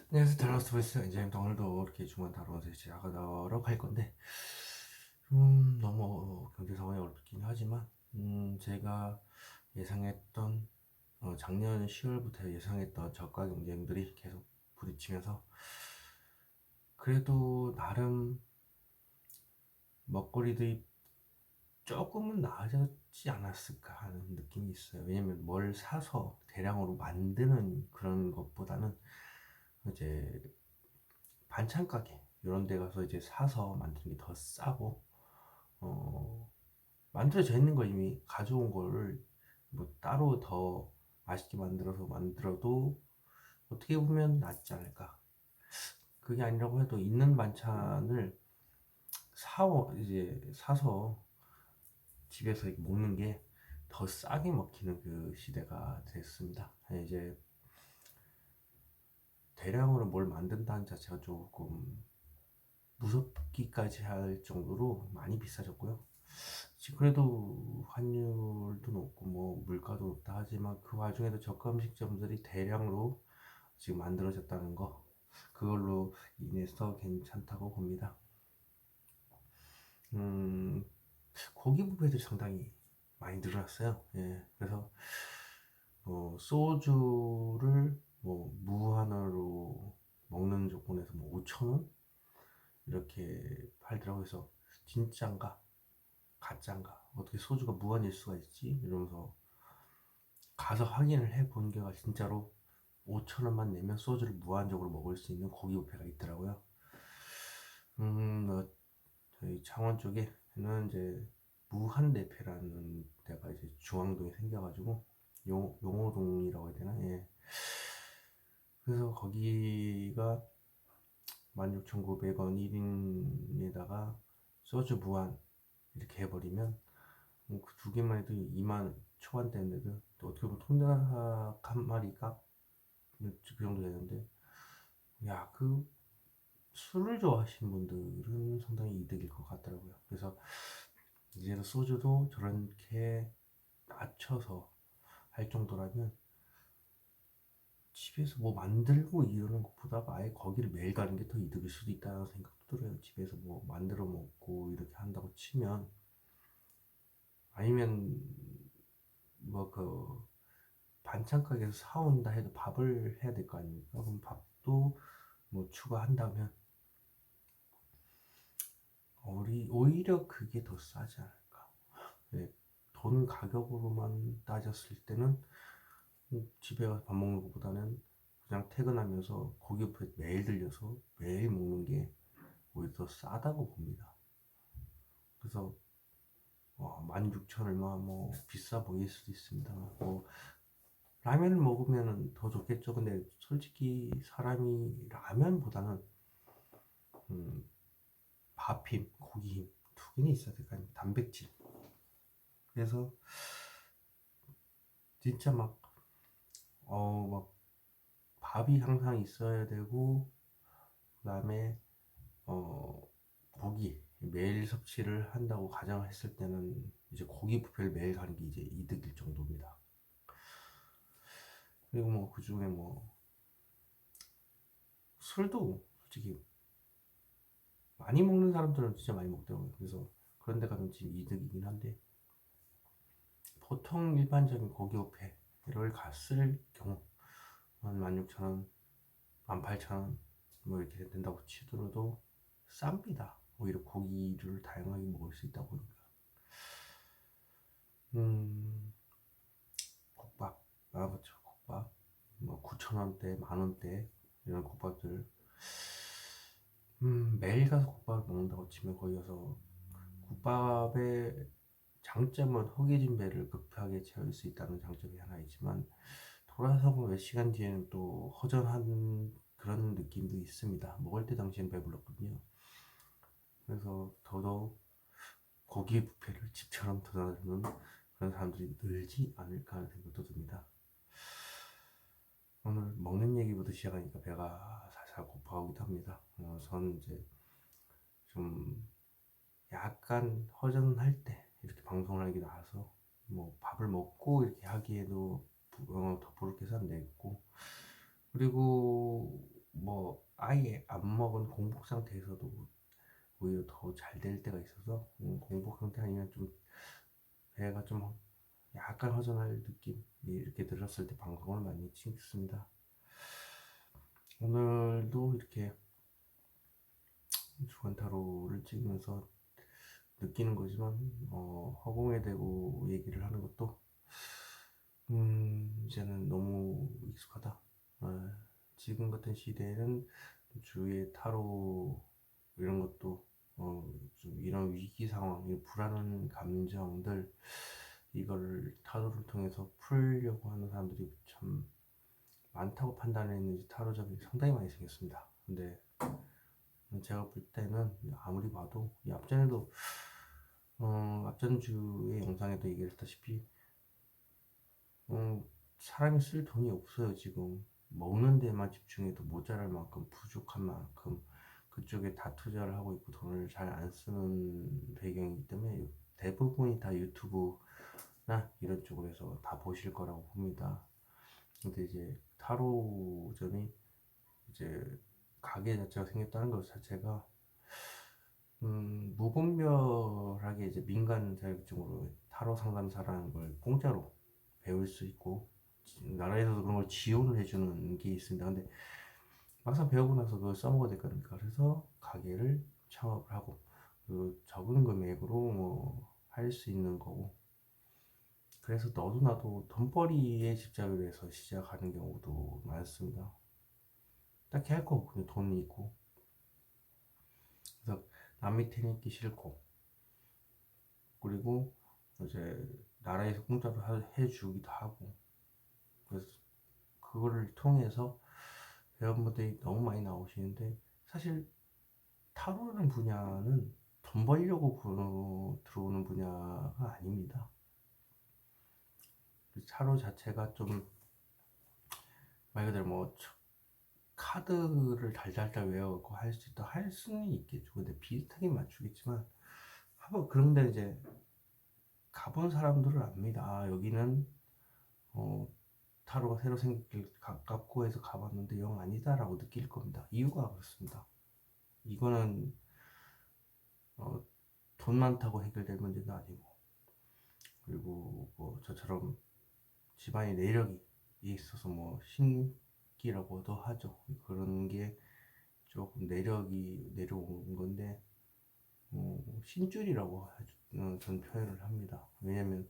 안녕하세요. 달라스 보이스 이제 오늘도 이렇게 중간 다루면서 시작하도록 할 건데 너무 경제 상황이 어렵긴 하지만 제가 예상했던 작년 10월부터 예상했던 저가 경쟁들이 계속 부딪히면서 그래도 나름 먹거리들이 조금은 나아졌지 않았을까 하는 느낌이 있어요. 왜냐면 뭘 사서 대량으로 만드는 그런 것보다는 이제 반찬 가게 이런 데 가서 이제 사서 만드는 게 더 싸고 어, 만들어져 있는 거 이미 가져온 거를 뭐 따로 더 맛있게 만들어서 만들어도 어떻게 보면 낫지 않을까. 그게 아니라고 해도 있는 반찬을 이제 사서 집에서 이렇게 먹는 게 더 싸게 먹히는 그 시대가 됐습니다. 이제 대량으로 뭘 만든다는 자체가 조금 무섭기까지 할 정도로 많이 비싸졌고요. 지금 그래도 환율도 높고 뭐 물가도 높다 하지만 그 와중에도 저가 음식점들이 대량으로 지금 만들어졌다는 거, 그걸로 인해서 괜찮다고 봅니다. 음, 고기 뷔페도 상당히 많이 늘어났어요. 예, 그래서 소주를 뭐 무한으로 먹는 조건에서 뭐 5천 원 이렇게 팔더라고요. 그래서 진짠가 가짠가 어떻게 소주가 무한일 수가 있지 이러면서 가서 확인을 해본 게가 진짜로 5천 원만 내면 소주를 무한적으로 먹을 수 있는 고기 뷔페가 있더라고요. 저희 창원 쪽에는 이제 무한대패라는 데가 이제 중앙동에 생겨가지고 용호동이라고 해야 되나? 예. 그래서 거기가 16,900원 1인에다가 소주 무한 이렇게 해버리면 그 두 개만 해도 2만 초반대인데도 또 어떻게 보면 통닭 한 마리가 그 정도 되는데 야, 그 술을 좋아하시는 분들은 상당히 이득일 것 같더라고요. 그래서 이제는 소주도 저렇게 낮춰서 할 정도라면 집에서 뭐 만들고 이러는 것보다 아예 거기를 매일 가는 게 더 이득일 수도 있다는 생각도 들어요. 집에서 뭐 만들어 먹고 이렇게 한다고 치면 아니면 뭐 그 반찬 가게에서 사온다 해도 밥을 해야 될 거 아닙니까? 그럼 밥도 뭐 추가한다면 오히려 그게 더 싸지 않을까. 네, 돈 가격으로만 따졌을 때는 집에 가서 밥 먹는 것보다는 그냥 퇴근하면서 고기 뷔페 매일 들려서 매일 먹는 게 오히려 더 싸다고 봅니다. 그래서 16,000 얼마 뭐 비싸 보일 수도 있습니다. 뭐 라면을 먹으면 더 좋겠죠. 근데 솔직히 사람이 라면보다는 음, 밥힘, 고기힘 두 개는 있어야 될 거 아닙니까? 단백질. 그래서 진짜 막 밥이 항상 있어야 되고 그다음에 어, 고기 매일 섭취를 한다고 가정을 했을 때는 이제 고기 뷔페를 매일 가는 게 이제 이득일 정도입니다. 그리고 뭐 그중에 뭐 술도 솔직히 많이 먹는 사람들은 진짜 많이 먹더라고요. 그래서 그런 데 가면 지금 이득이긴 한데 보통 일반적인 고기 뷔페를 갔을 경우 한 16,000원, 18,000원 뭐 이렇게 된다고 치더라도 쌉니다. 오히려 고기를 다양하게 먹을 수 있다 보니까. 음, 국밥. 아, 그렇죠. 국밥. 뭐 9,000원대, 만원대 이런 국밥들. 매일 가서 국밥을 먹는다고 치면 거기 가서 국밥의 장점은 허기진 배를 급하게 채울 수 있다는 장점이 하나 있지만 돌아서고 몇 시간 뒤에는 또 허전한 그런 느낌도 있습니다. 먹을 때 당시엔 배불렀거든요. 그래서 더더욱 고기 뷔페를 집처럼 드나드는 그런 사람들이 늘지 않을까 하는 생각도 듭니다. 오늘 먹는 얘기부터 시작하니까 배가 살살 고파오기도 합니다. 저는 이제 좀 약간 허전할 때 이렇게 방송을 하기 나와서 뭐 밥을 먹고 이렇게 하기에도 더 부룩해서 안 되겠고 그리고 아예 안 먹은 공복 상태에서도 오히려 더 잘 될 때가 있어서 공복 상태 아니면 좀 배가 좀 약간 허전할 느낌이 이렇게 들었을 때 방송을 많이 찍습니다. 오늘도 이렇게 주간타로를 찍으면서 느끼는 거지만 허공에 대고 얘기를 하는 것도 이제는 너무 익숙하다. 지금 같은 시대에는 주위의 타로 이런 것도 좀 이런 위기 상황, 이 불안한 감정들 이걸 타로를 통해서 풀려고 하는 사람들이 참 많다고 판단했는지 타로점이 상당히 많이 생겼습니다. 근데 제가 볼 때는 아무리 봐도 이 앞전에도 앞전 주의 영상에도 얘기했다시피 사람이 쓸 돈이 없어요. 지금 먹는 데만 집중해도 모자랄 만큼 부족한 만큼 그쪽에 다 투자를 하고 있고 돈을 잘 안 쓰는 배경이기 때문에 대부분이 다 유튜브나 이런 쪽으로 해서 다 보실 거라고 봅니다. 근데 이제 타로점이 이제 가게 자체가 생겼다는 것 자체가 무분별하게 이제 민간 자격증으로 타로 상담사라는 걸 공짜로 배울 수 있고 나라에서도 그런 걸 지원을 해주는 게 있습니다. 근데 막상 배우고 나서 그걸 써먹어야 될 거 아닙니까? 그래서 가게를 창업을 하고 그 적은 금액으로 뭐 할 수 있는 거고 그래서 너도 나도 돈벌이에 집착을 해서 시작하는 경우도 많습니다. 딱히 할 거 없고 그냥 돈이 있고 그래서 남 밑에 있기 싫고 그리고 이제 나라에서 공짜로 해주기도 하고 그래서 그거를 통해서 회원분들이 너무 많이 나오시는데 사실 타로라는 분야는 돈 벌려고 들어오는 분야가 아닙니다. 타로 자체가 좀 말 그대로 뭐 카드를 달달달 외워갖고 할 수 있다 할 수는 있겠죠. 근데 비슷하게 맞추겠지만 한번 그런 데 이제 가본 사람들은 압니다. 아, 여기는 타로가 새로 생길 가깝고 해서 가봤는데 영 아니다라고 느낄 겁니다. 이유가 그렇습니다. 이거는 돈 많다고 해결될 문제도 아니고 그리고 뭐 저처럼 집안에 내력이 있어서 뭐 신기라고도 하죠. 그런 게 조금 내력이 내려온 건데 신줄이라고 전 표현을 합니다. 왜냐면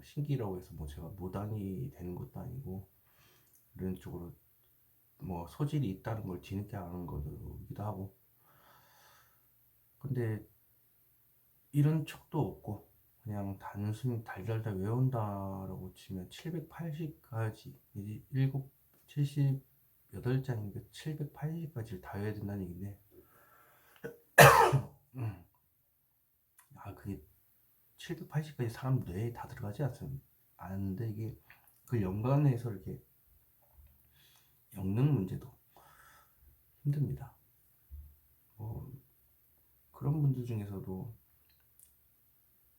신기라고 해서 뭐 제가 무당이 되는 것도 아니고 이런 쪽으로 뭐 소질이 있다는 걸 뒤늦게 아는 거기도 하고 근데 이런 척도 없고 그냥 단순히 달달달 외운다라고 치면 780까지 이제 78장인가 780까지를 다 외워야 된다는 얘기인데 그게 780까지 사람 뇌에 다 들어가지 않는데 이게 그 연관해서 이렇게 엮는 문제도 힘듭니다. 그런 분들 중에서도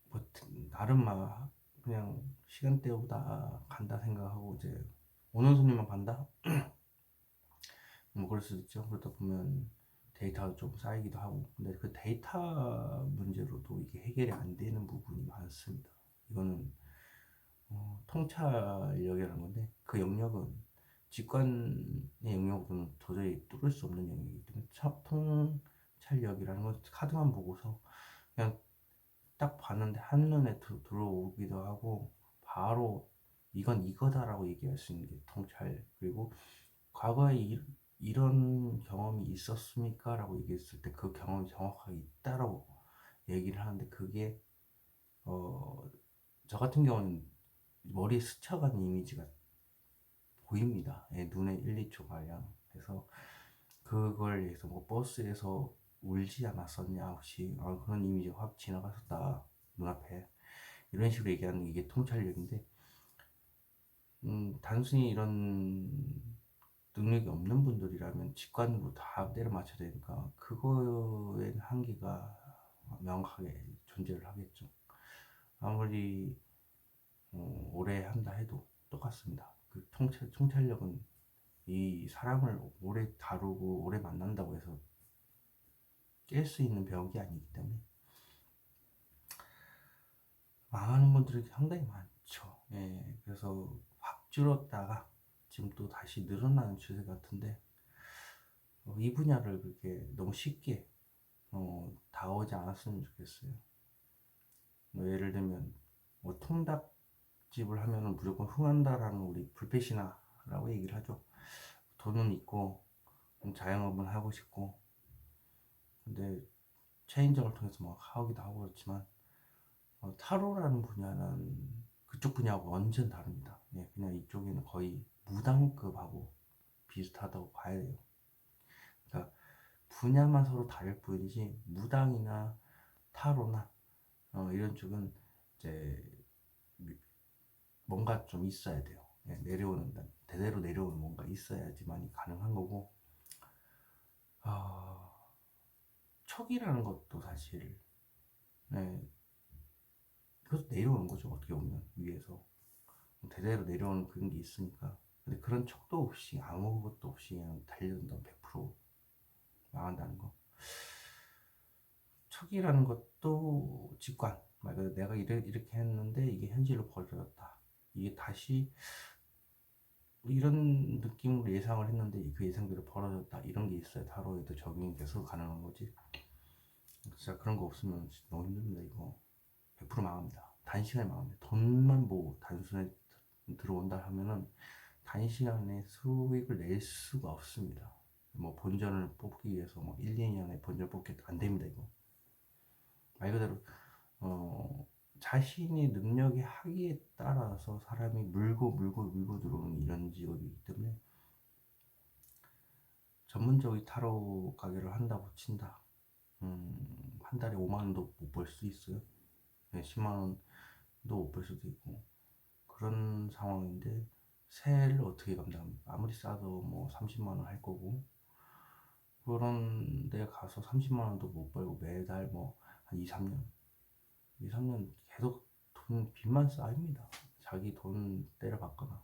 뭐 나름 막 그냥 시간대보다 간다 생각하고 이제 오는 손님만 간다? 뭐 그럴 수도 있죠. 그러다 보면 데이터가 좀 쌓이기도 하고 근데 그 데이터 문제로도 이게 해결이 안 되는 부분이 많습니다. 이거는 통찰력이라는 건데 그 영역은 직관의 영역으로는 도저히 뚫을 수 없는 영역이기 때문에 통찰력이라는 건 카드만 보고서 그냥 딱 봤는데 한눈에 들어오기도 하고 바로 이건 이거다라고 얘기할 수 있는 게 통찰 그리고 과거에 이런 경험이 있었습니까? 라고 얘기했을 때 그 경험이 정확하게 있다라고 얘기를 하는데 그게 저 같은 경우는 머리에 스쳐가는 이미지가 보입니다. 눈에 1, 2초 가량. 그래서 그걸 위해서 뭐 버스에서 울지 않았었냐 혹시 그런 이미지가 확 지나갔었다 눈앞에 이런 식으로 얘기하는 게 이게 통찰력인데 단순히 이런 능력이 없는 분들이라면 직관으로 다 때려 맞춰야 되니까 그거에는 한계가 명확하게 존재를 하겠죠. 아무리 오래 한다 해도 똑같습니다. 그 통찰력은 이 사람을 오래 다루고 오래 만난다고 해서 깰 수 있는 벽이 아니기 때문에 망하는 분들이 상당히 많죠. 예, 그래서 확 줄었다가 지금 또 다시 늘어나는 추세 같은데 이 분야를 그렇게 너무 쉽게 다가오지 않았으면 좋겠어요. 뭐 예를 들면 뭐 통닭집을 하면은 무조건 흥한다라는 우리 불패신화라고 얘기를 하죠. 돈은 있고 자영업은 하고 싶고 근데 체인점을 통해서 막 하기도 하고 그렇지만 타로라는 분야는 그쪽 분야하고 완전 다릅니다. 예, 그냥 이쪽에는 거의 무당급하고 비슷하다고 봐야 돼요. 그러니까 분야만 서로 다를 뿐이지 무당이나 타로나 이런 쪽은 이제 뭔가 좀 있어야 돼요. 예, 내려오는 대대로 내려오는 뭔가 있어야지만이 가능한 거고 어, 척이라는 것도 사실 네, 그것도 내려오는 거죠. 어떻게 보면 위에서 대대로 내려오는 그런 게 있으니까 근데 그런 척도 없이 아무것도 없이 그냥 달려든다 100% 망한다는 거 척이라는 것도 직관 말 그대로 내가 이렇게 했는데 이게 현실로 벌어졌다 이게 다시 이런 느낌으로 예상을 했는데 그 예상대로 벌어졌다 이런 게 있어야 타로에도 적용이 계속 가능한 거지 진짜 그런 거 없으면 진짜 너무 힘듭니다 이거 100% 망합니다 단시간에 망합니다 돈만 뭐 단순에 들어온다 하면은 단시간에 수익을 낼 수가 없습니다 뭐 본전을 뽑기 위해서 뭐 1, 2년에 본전 뽑기 안 됩니다 이거 말 그대로 어, 자신이 능력이 하기에 따라서 사람이 물고 들어오는 이런 직업이기 때문에 전문적인 타로 가게를 한다고 친다. 한 달에 5만 원도 못 벌 수 있어요. 네, 10만 원도 못 벌 수도 있고 그런 상황인데 세를 어떻게 감당합니까? 아무리 싸도 뭐 30만 원 할 거고 그런 데 가서 30만 원도 못 벌고 매달 뭐 한 2, 3년 2, 3년 계속 돈 빚만 쌓입니다. 자기 돈 때려박거나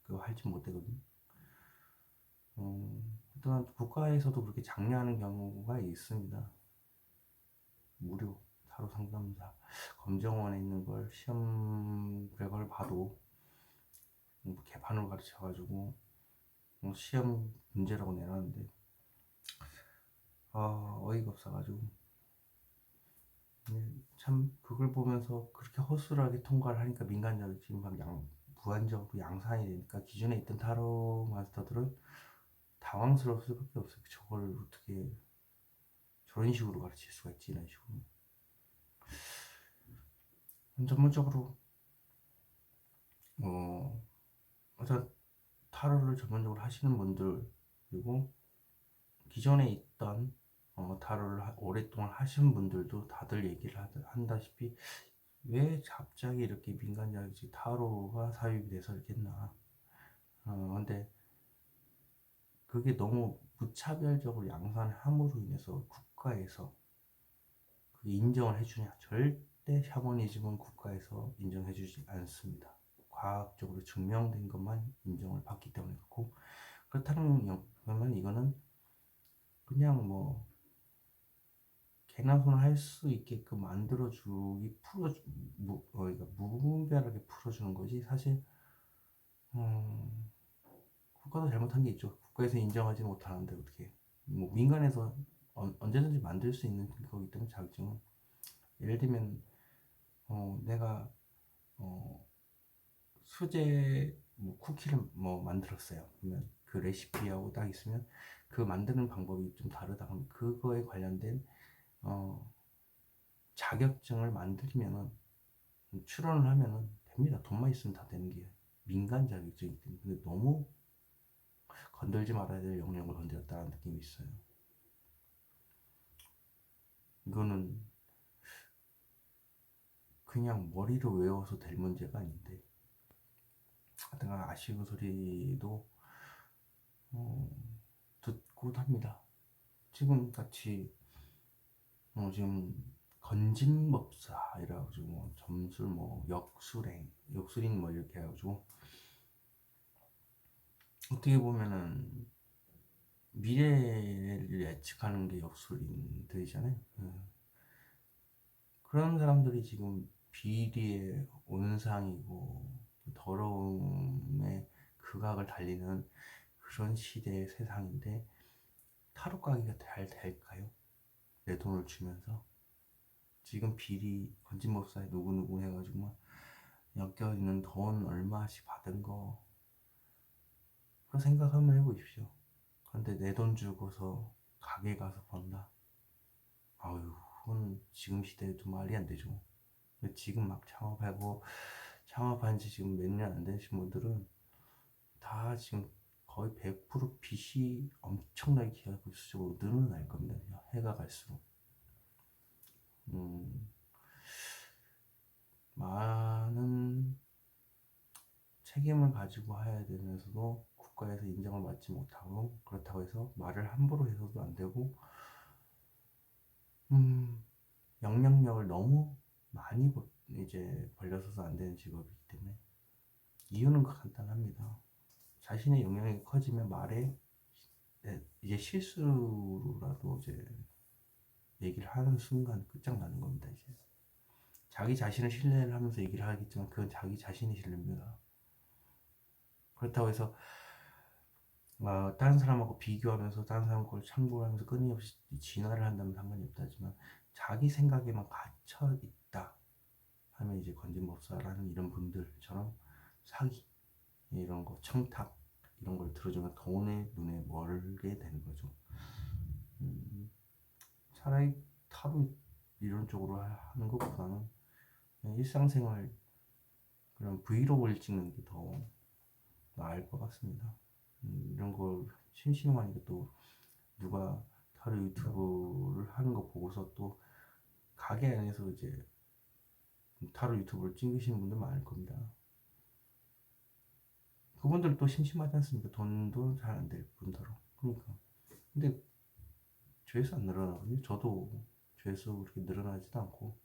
그거 할지 못되거든요. 일단 국가에서도 그렇게 장려하는 경우가 있습니다. 무료 타로 상담사 검정원에 있는 걸 시험 결과를 봐도 개판으로 가르쳐가지고 시험 문제라고 내놨는데 어이가 없어가지고 참 그걸 보면서 그렇게 허술하게 통과를 하니까 민간자들 지금 막 무한적으로 양산이 되니까 기존에 있던 타로 마스터들은 당황스러울 수밖에 없어요. 저걸 어떻게 저런 식으로 가르칠 수가 있지 이런 식으로 전문적으로 일단 타로를 전문적으로 하시는 분들 그리고 기존에 있던 타로를 오랫동안 하신 분들도 다들 얘기를 한다시피 왜 갑자기 이렇게 민간자격증 타로가 사유이 돼서 이렇게 했나 근데 그게 너무 무차별적으로 양산함으로 인해서 국가에서 그게 인정을 해주냐 절대 샤머니즘은 국가에서 인정해주지 않습니다 과학적으로 증명된 것만 인정을 받기 때문에 그렇고 그렇다는 그러면 이거는 그냥 뭐 개나 소나 할 수 있게끔 만들어주기 그러니까 무분별하게 풀어주는 거지 사실 국가도 잘못한 게 있죠 국가에서 인정하지 못하는데 어떻게 뭐 민간에서 언제든지 만들 수 있는 거기 때문에 자격증은 예를 들면 내가 수제 뭐 쿠키를 뭐 만들었어요 그러면 그 레시피하고 딱 있으면 그 만드는 방법이 좀 다르다 그러면 그거에 관련된 자격증을 만들면은 출원을 하면은 됩니다. 돈만 있으면 다 되는 게 민간 자격증이기 때문에 근데 너무 건들지 말아야 될 영역을 건드렸다는 느낌이 있어요. 이거는 그냥 머리로 외워서 될 문제가 아닌데 하여튼 아쉬운 소리도 어, 듣고 합니다. 지금 같이 지금 건진법사 이래가지고 뭐 점술 뭐 역술인 뭐 이렇게 해가지고 어떻게 보면은 미래를 예측하는 게 역술인들이잖아요. 그런 사람들이 지금 비리의 온상이고 더러움의 극악을 달리는 그런 시대의 세상인데 타로 가기가 잘 될까요? 내 돈을 주면서 지금 비리 건진법사에 누구누구 해가지고 막 엮여있는 돈 얼마씩 받은 거 그거 생각 한번 해보십시오. 근데 내 돈 주고서 가게 가서 번다. 아유, 그건 지금 시대에도 말이 안 되죠. 근데 지금 막 창업한 지 지금 몇 년 안 되신 분들은 다 지금 거의 100% 빚이 엄청나게 기하급수적으로 늘어날 겁니다. 해가 갈수록. 음, 많은 책임을 가지고 해야 되면서도 국가에서 인정을 받지 못하고 그렇다고 해서 말을 함부로 해서도 안 되고 영향력을 너무 많이 이제 벌려서도 안 되는 직업이기 때문에 이유는 간단합니다. 자신의 영향력이 커지면 말에 이제 실수라도 이제 얘기를 하는 순간 끝장나는 겁니다. 이제 자기 자신을 신뢰를 하면서 얘기를 하겠지만 그건 자기 자신이 신뢰입니다. 그렇다고 해서 다른 사람하고 비교하면서 다른 사람 걸 참고하면서 끊임없이 진화를 한다면 상관이 없다지만 자기 생각에만 갇혀 있다 하면 이제 건진법사라는 이런 분들처럼 사기 이런 거 청탁 이런 걸 들어주면 돈의 눈에 멀게 되는 거죠. 차라리 타로 이런 쪽으로 하는 것보다는 그냥 일상생활 그런 브이로그를 찍는 게 더 나을 것 같습니다. 이런 걸 심심하니까 또 누가 타로 유튜브를 하는 거 보고서 또 가게 안에서 이제 타로 유튜브를 찍으시는 분들 많을 겁니다. 그분들 또 심심하지 않습니까? 돈도 잘 안 될 뿐더러. 그러니까. 근데 조회수 안 늘어나거든요. 저도 조회수 그렇게 늘어나지도 않고,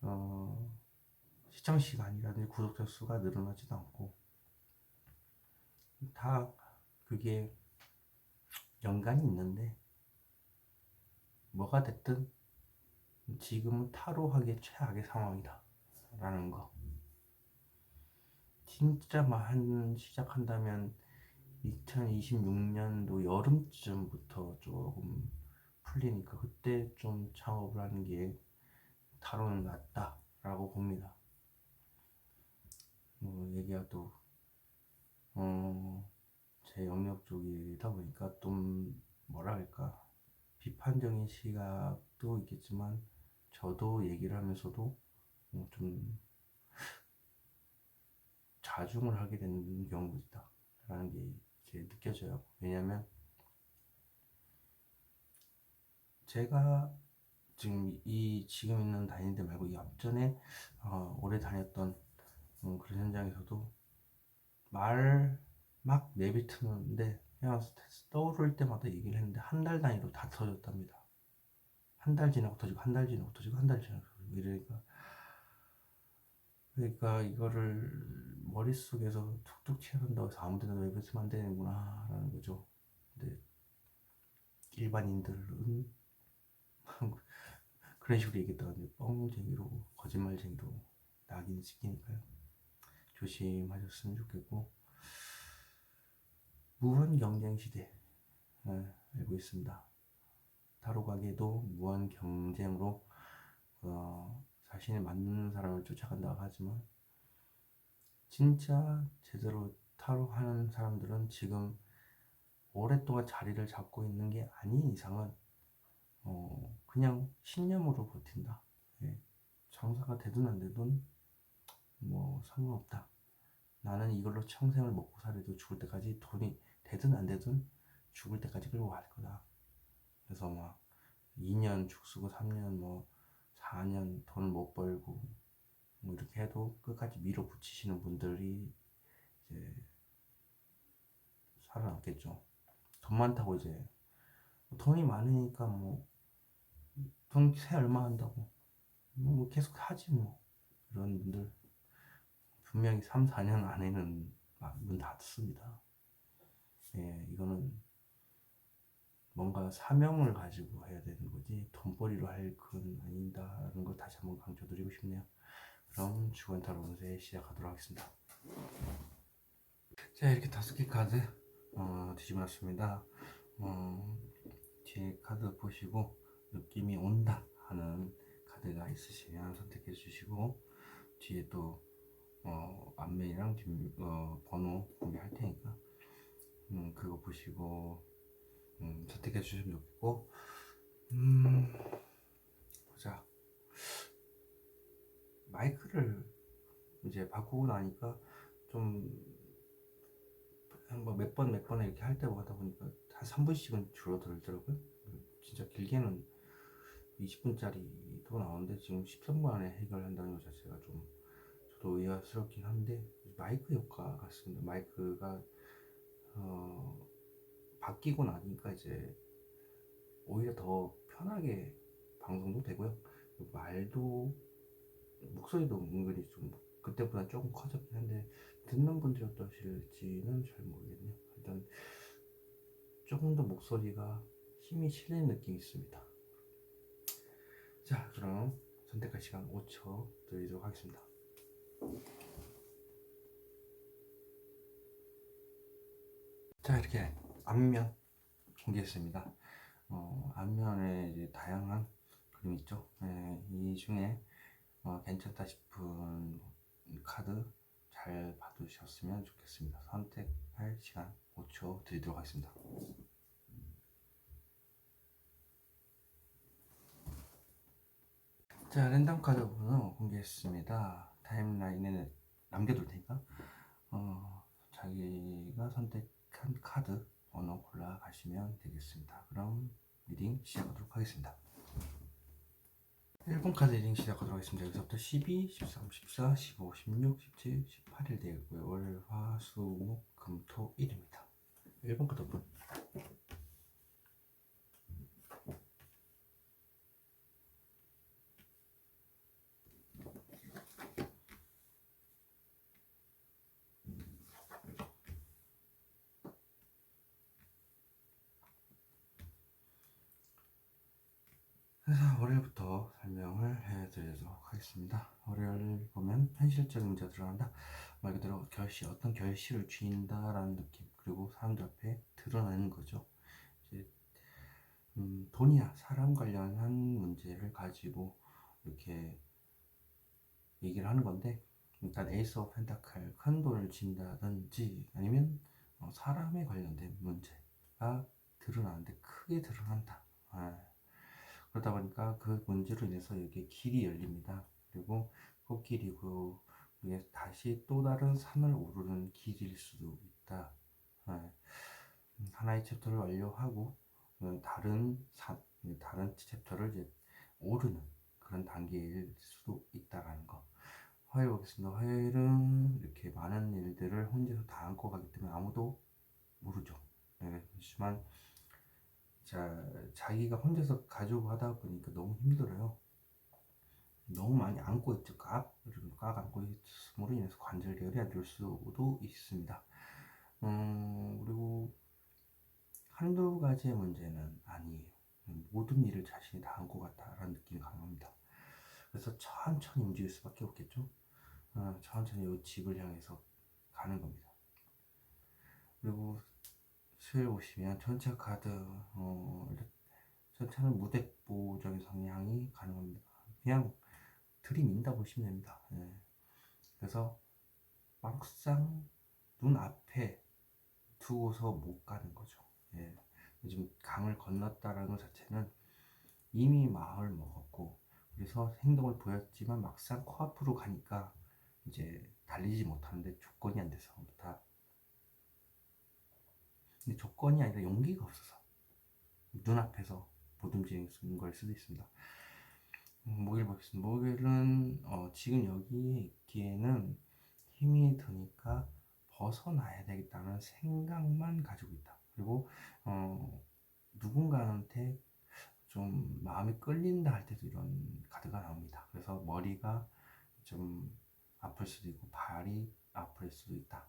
어, 시청 시간이라든지 구독자 수가 늘어나지도 않고, 다 그게 연관이 있는데, 뭐가 됐든 지금은 타로 하기에 최악의 상황이다. 라는 거. 진짜 한 시작한다면 2026년도 여름쯤부터 조금 풀리니까 그때 좀 창업을 하는 게 타로는 낫다라고 봅니다. 얘기가 또 제 영역 쪽이다 보니까 좀 뭐라 할까 비판적인 시각도 있겠지만 저도 얘기를 하면서도 좀 자중을 하게 되는 경우도 있다라는 게 이제 느껴져요. 왜냐면 제가 지금 있는 다니는 데 말고 이 앞전에 오래 다녔던 그런 현장에서도 말 막 내뱉는데 그냥 떠오를 때마다 얘기를 했는데 한 달 단위로 다 터졌답니다. 한 달 지나고 터지고 한 달 지나고 터지고 한 달 지나고 터지고 그러니까 이거를 머릿속에서 툭툭 튀어나온다고 해서 아무데나 내뱉으면 안 되는구나 라는 거죠. 근데 일반인들은 그런 식으로 얘기했다가 뻥쟁이로 거짓말쟁이로 낙인 찍히니까요. 조심하셨으면 좋겠고 무한 경쟁 시대 알고 있습니다. 타로 가게도 무한 경쟁으로 자신에 맞는 사람을 쫓아간다고 하지만 진짜 제대로 타로 하는 사람들은 지금 오랫동안 자리를 잡고 있는 게 아닌 이상은 그냥 신념으로 버틴다. 예. 장사가 되든 안 되든 뭐 상관없다. 나는 이걸로 평생을 먹고 살아도 죽을 때까지 돈이 되든 안 되든 죽을 때까지 끌고 갈 거다. 그래서 막 2년 죽쓰고 3년 뭐 4년 돈을 못 벌고 뭐 이렇게 해도 끝까지 밀어붙이시는 분들이 이제 살아남겠죠. 돈 많다고 이제 돈이 많으니까 뭐 돈 새 얼마 한다고 뭐 계속 하지 뭐 이런 분들 분명히 3, 4년 안에는 문 닫습니다. 예, 이거는 뭔가 사명을 가지고 해야 되는 거지 돈벌이로 할 건 아닌다는 걸 다시 한번 강조드리고 싶네요. 그럼 주간 타로 운세 시작하도록 하겠습니다. 자, 이렇게 5개 카드 뒤집어 놨습니다. 뒤에 카드 보시고 느낌이 온다 하는 카드가 있으시면 선택해 주시고, 뒤에 또 앞면이랑 번호 공개할 테니까 그거 보시고 선택해 주시면 좋겠고, 보자. 마이크를 이제 바꾸고 나니까 좀 한번 몇 번 이렇게 할 때마다 보니까 한 3분씩은 줄어들더라고요. 진짜 길게는 20분짜리도 나오는데 지금 13분 안에 해결한다는 것 자체가 좀 저도 의아스럽긴 한데, 마이크 효과 같습니다. 마이크가 바뀌고 나니까 이제 오히려 더 편하게 방송도 되고요. 말도 목소리도 은근히 좀 그때보다 조금 커졌긴 한데, 듣는 분들이 어떠실지는 잘 모르겠네요. 일단 조금 더 목소리가 힘이 실리는 느낌이 있습니다. 자, 그럼 선택할 시간 5초 드리도록 하겠습니다. 자, 이렇게 앞면 공개했습니다. 앞면에 이제 다양한 그림이 있죠. 이 중에 괜찮다 싶은 카드 잘 받으셨으면 좋겠습니다. 선택할 시간 5초 드리도록 하겠습니다. 자, 랜덤 카드 번호 공개했습니다. 타임라인에 남겨둘 테니까 자기가 선택한 카드 번호 골라가시면 되겠습니다. 그럼 리딩 시작하도록 하겠습니다. 1번 카드 리딩 시작하도록 하겠습니다. 여기서부터 12, 13, 14, 15, 16, 17, 18일 되겠고요. 월, 화, 수, 목, 금, 토, 일입니다. 1번 카드 오픈. 그래서 월요일부터 설명을 해드리도록 하겠습니다. 월요일 보면 현실적인 문제가 들어간다. 말 그대로 어떤 결실을 쥐인다라는 느낌, 그리고 사람들 앞에 드러나는 거죠. 이제 돈이나 사람 관련한 문제를 가지고 이렇게 얘기를 하는 건데, 일단 에이스 오브 펜타클, 큰 돈을 진다든지 아니면 사람에 관련된 문제가 드러나는데 크게 드러난다. 그러다 보니까 그 문제로 인해서 여기에 길이 열립니다. 그리고 꽃길이고 이게 다시 또 다른 산을 오르는 길일 수도 있다. 하나의 챕터를 완료하고 다른 챕터를 이제 오르는 그런 단계일 수도 있다라는 거. 화요일 보겠습니다. 화요일은 이렇게 많은 일들을 혼자서 다 안고 가기 때문에 아무도 모르죠. 그렇지만 자기가 혼자서 가지고 하다 보니까 너무 힘들어요. 너무 많이 안고 있죠. 꽉 안고 있음으로 인해서 관절결이 안 될 수도 있습니다. 그리고 한두 가지의 문제는 아니에요. 모든 일을 자신이 다 안고 갔다라는 느낌이 강합니다. 그래서 천천히 움직일 수밖에 없겠죠. 천천히 이 집을 향해서 가는 겁니다. 그리고 수요일 보시면 전차 카드, 전차는 무대뽀적인 성향이 가능합니다. 그냥 들이민다 보시면 됩니다. 그래서 막상 눈앞에 두고서 못 가는 거죠. 요즘 강을 건넜다라는 것 자체는 이미 마음을 먹었고, 그래서 행동을 보였지만 막상 코앞으로 가니까 이제 달리지 못하는데 조건이 안 돼서 다. 근데 조건이 아니라 용기가 없어서 눈앞에서 못 움직이는 걸 수도 있습니다. 목요일 보겠습니다. 목요일은 지금 여기에 있기에는 힘이 드니까 벗어나야 되겠다는 생각만 가지고 있다. 그리고 누군가한테 좀 마음이 끌린다 할 때도 이런 카드가 나옵니다. 그래서 머리가 좀 아플 수도 있고 발이 아플 수도 있다.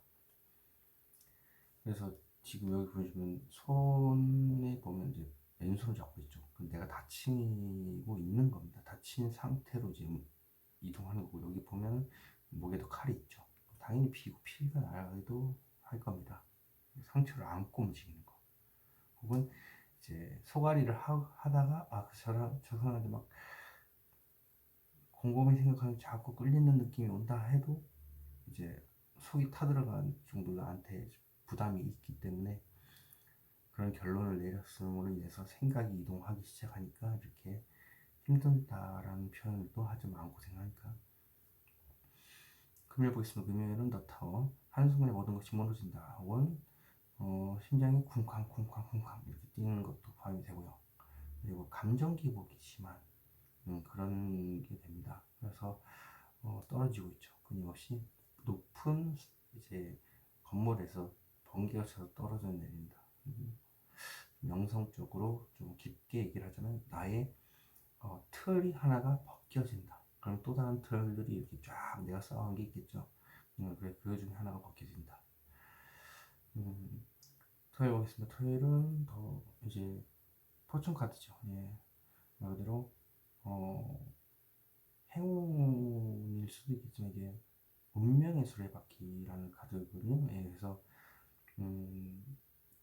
그래서 지금 여기 보시면 손에 보면 이제 왼손을 잡고 있죠. 그럼 내가 다치고 있는 겁니다. 다친 상태로 지금 이동하는 거고, 여기 보면 목에도 칼이 있죠. 당연히 피가 나기도 할 겁니다. 상처를 안고 움직이는 거. 혹은 이제 소가리를 하다가 저 사람한테 막 곰곰이 생각하면 자꾸 끌리는 느낌이 온다 해도 이제 속이 타들어간 정도 나한테 부담이 있기 때문에 그런 결론을 내렸음으로 인해서 생각이 이동하기 시작하니까 이렇게 힘든다라는 표현을 또 하지 마음고생 하니까. 금요일 보겠습니다. 금요일은 더 타워. 한순간에 모든 것이 무너진다. 원, 심장이 쿵쾅쿵쾅쿵쾅 이렇게 뛰는 것도 포함이 되고요. 그리고 감정 기복이 심한 그런 게 됩니다. 그래서 떨어지고 있죠. 끊임없이 높은 이제 건물에서 번개가 쳐서 떨어져 내린다. 명성적으로 좀 깊게 얘기를 하자면 나의 틀이 하나가 벗겨진다. 그럼 또 다른 틀들이 이렇게 쫙 내가 쌓아온 게 있겠죠. 그래 그 중에 하나가 벗겨진다. 토요일 보겠습니다. 토요일은 더 이제 포춘 카드죠. 예. 말 그대로 행운일 수도 있겠지만 이게 운명의 수레바퀴라는 카드거든요. 예, 그래서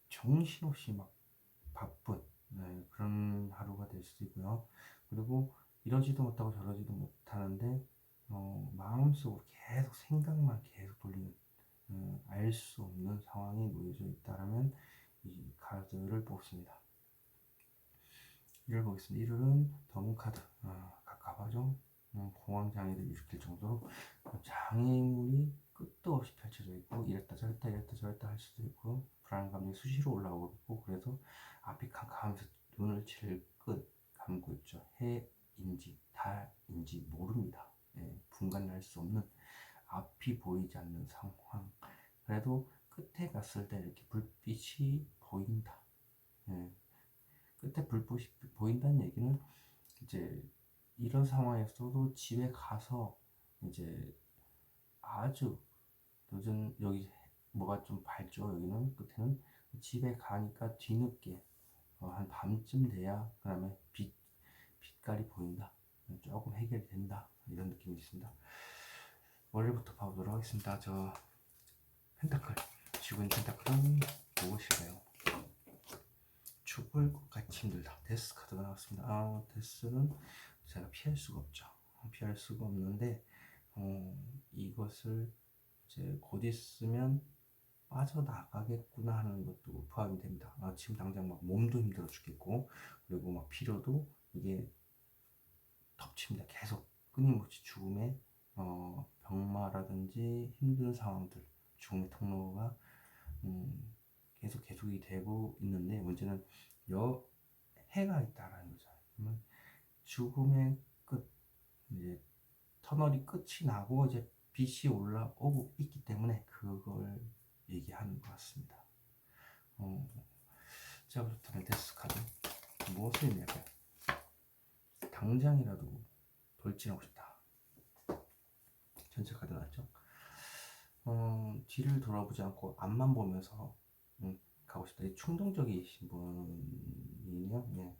정신없이 막 바쁜 그런 하루가 될 수도 있고요. 그리고 이러지도 못하고 저러지도 못하는데 마음속으로 계속 생각만 계속 돌리는 알 수 없는 상황이 놓여져 있다라면 이 카드를 뽑습니다. 일을 보겠습니다. 일요일은 더문 카드 갑갑하죠. 공황장애를 일으킬 정도로 장애물이 끝도 없이 펼쳐져 있고 이랬다 저랬다 할 수도 있고 불안 감정이 수시로 올라오고 있고 그래서 앞이 캄캄하면서 눈을 질끈 감고 있죠. 해인지 달인지 모릅니다. 분간할 수 없는 앞이 보이지 않는 상황. 그래도 끝에 갔을 때 이렇게 불빛이 보인다. 끝에 불빛이 보인다는 얘기는 이제 이런 상황에서도 집에 가서 이제 아주 늦은 여기 뭐가 좀 밝죠. 여기는 끝에는 집에 가니까 뒤늦게 한 밤쯤 돼야 그 다음에 빛깔이 보인다. 조금 해결이 된다. 이런 느낌이 있습니다. 월요일부터 봐보도록 하겠습니다. 저 펜타클 죽은 펜타클은 무엇일까요? 죽을 것 같이 힘들다. 데스 카드가 나왔습니다. 데스는 제가 피할 수가 없죠. 피할 수가 없는데 이것을 이제 곧 있으면 빠져나가겠구나 하는 것도 포함이 됩니다. 지금 당장 막 몸도 힘들어 죽겠고 그리고 막 피로도 이게 덮칩니다. 계속 끊임없이 죽음의 병마라든지 힘든 상황들 죽음의 통로가 계속이 되고 있는데 문제는 해가 있다라는 거죠. 그러면 죽음의 끝, 이제 터널이 끝이 나고 이제 빛이 올라오고 있기 때문에 그걸 얘기하는 것 같습니다. 자, 그렇다면 데스 카드 무엇을 의미할까요? 당장이라도 돌진하고 싶다. 전체 카드 나왔죠? 뒤를 돌아보지 않고 앞만 보면서 가고 싶다. 충동적이신 분이네요. 네.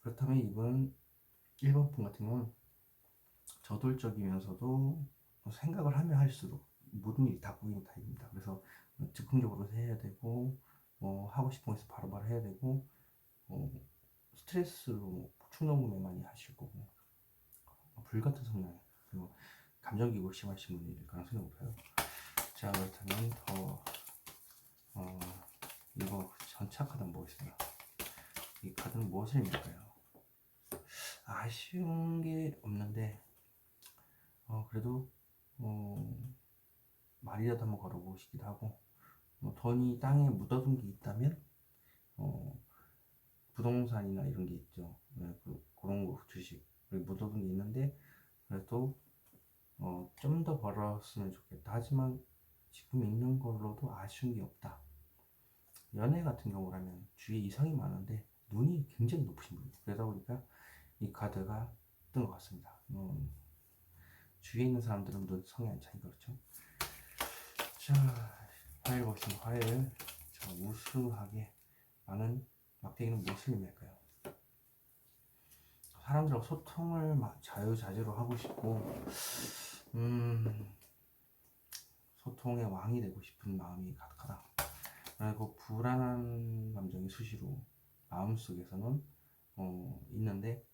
그렇다면 이번 1번 분 같은 경우는 저돌적이면서도 생각을 하면 할수록 모든 일이 다 보이는 타입입니다. 그래서 즉흥적으로 해야 되고 하고 싶은 것에서 바로바로 해야 되고 스트레스로 충동구매 많이 하실 거고 불같은 성향 그리고 감정기복 심하신 분일 가능성이 높아요. 자, 그렇다면 이거 전차 카드 한번 보겠습니다. 이 카드는 무엇을 의미할까요? 아쉬운 게 없는데 그래도 말이라도 한번 걸어보시기도 하고 돈이 땅에 묻어둔 게 있다면 부동산이나 이런 게 있죠. 그런 거 주식 묻어둔 게 있는데 그래도 좀 더 벌었으면 좋겠다. 하지만 지금 있는 걸로도 아쉬운 게 없다. 연애 같은 경우라면 주위에 이성이 많은데 눈이 굉장히 높으신 분이에요. 그러다 보니까 이 카드가 뜬 것 같습니다. 주위에 있는 사람들은 눈 성향 차이가 그렇죠. 자, 화요일 보겠습니다. 화요일. 자, 우수하게 많은 막대기는 무엇을 의미할까요? 사람들하고 소통을 자유자재로 하고 싶고, 소통의 왕이 되고 싶은 마음이 가득하다. 그리고 불안한 감정이 수시로 마음속에서는 있는데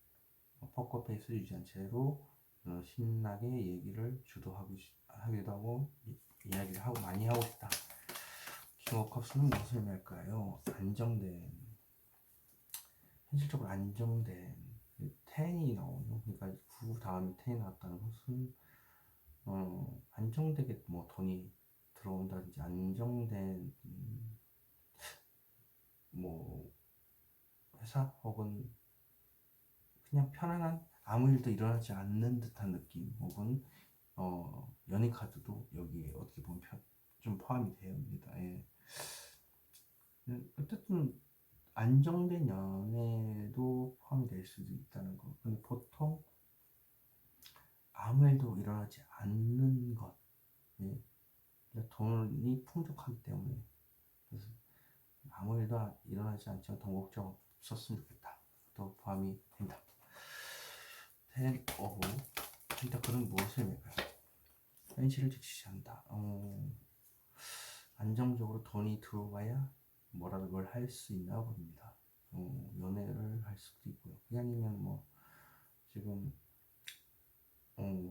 포커페이스 유지한 채로 신나게 얘기를 하기도 하고 이야기를 하고 많이 하고 싶다. 킹 오브 컵스는 무엇을 의미할까요? 현실적으로 안정된 10이 나오는, 그러니까 9 다음에 10이 나왔다는 것은 안정되게 뭐 돈이 들어온다든지 안정된 뭐 회사 혹은 그냥 편안한 아무 일도 일어나지 않는 듯한 느낌, 혹은 연인 카드도 여기에 어떻게 보면 좀 포함이 됩니다. 예. 어쨌든 안정된 연애도 포함이 될 수도 있다는 거. 근데 보통 아무 일도 일어나지 않는 것, 예. 돈이 풍족하기 때문에, 그래서 아무 일도 일어나지 않지만 돈 걱정 없었으면 좋겠다, 또 포함이 된다. 10 오브 펜타클은 무엇을 의미할까요? 현실을 직시한다. 안정적으로 돈이 들어와야 뭐라도 뭘 할 수 있나 봅니다. 연애를 할 수도 있고요. 그게 아니면 뭐 지금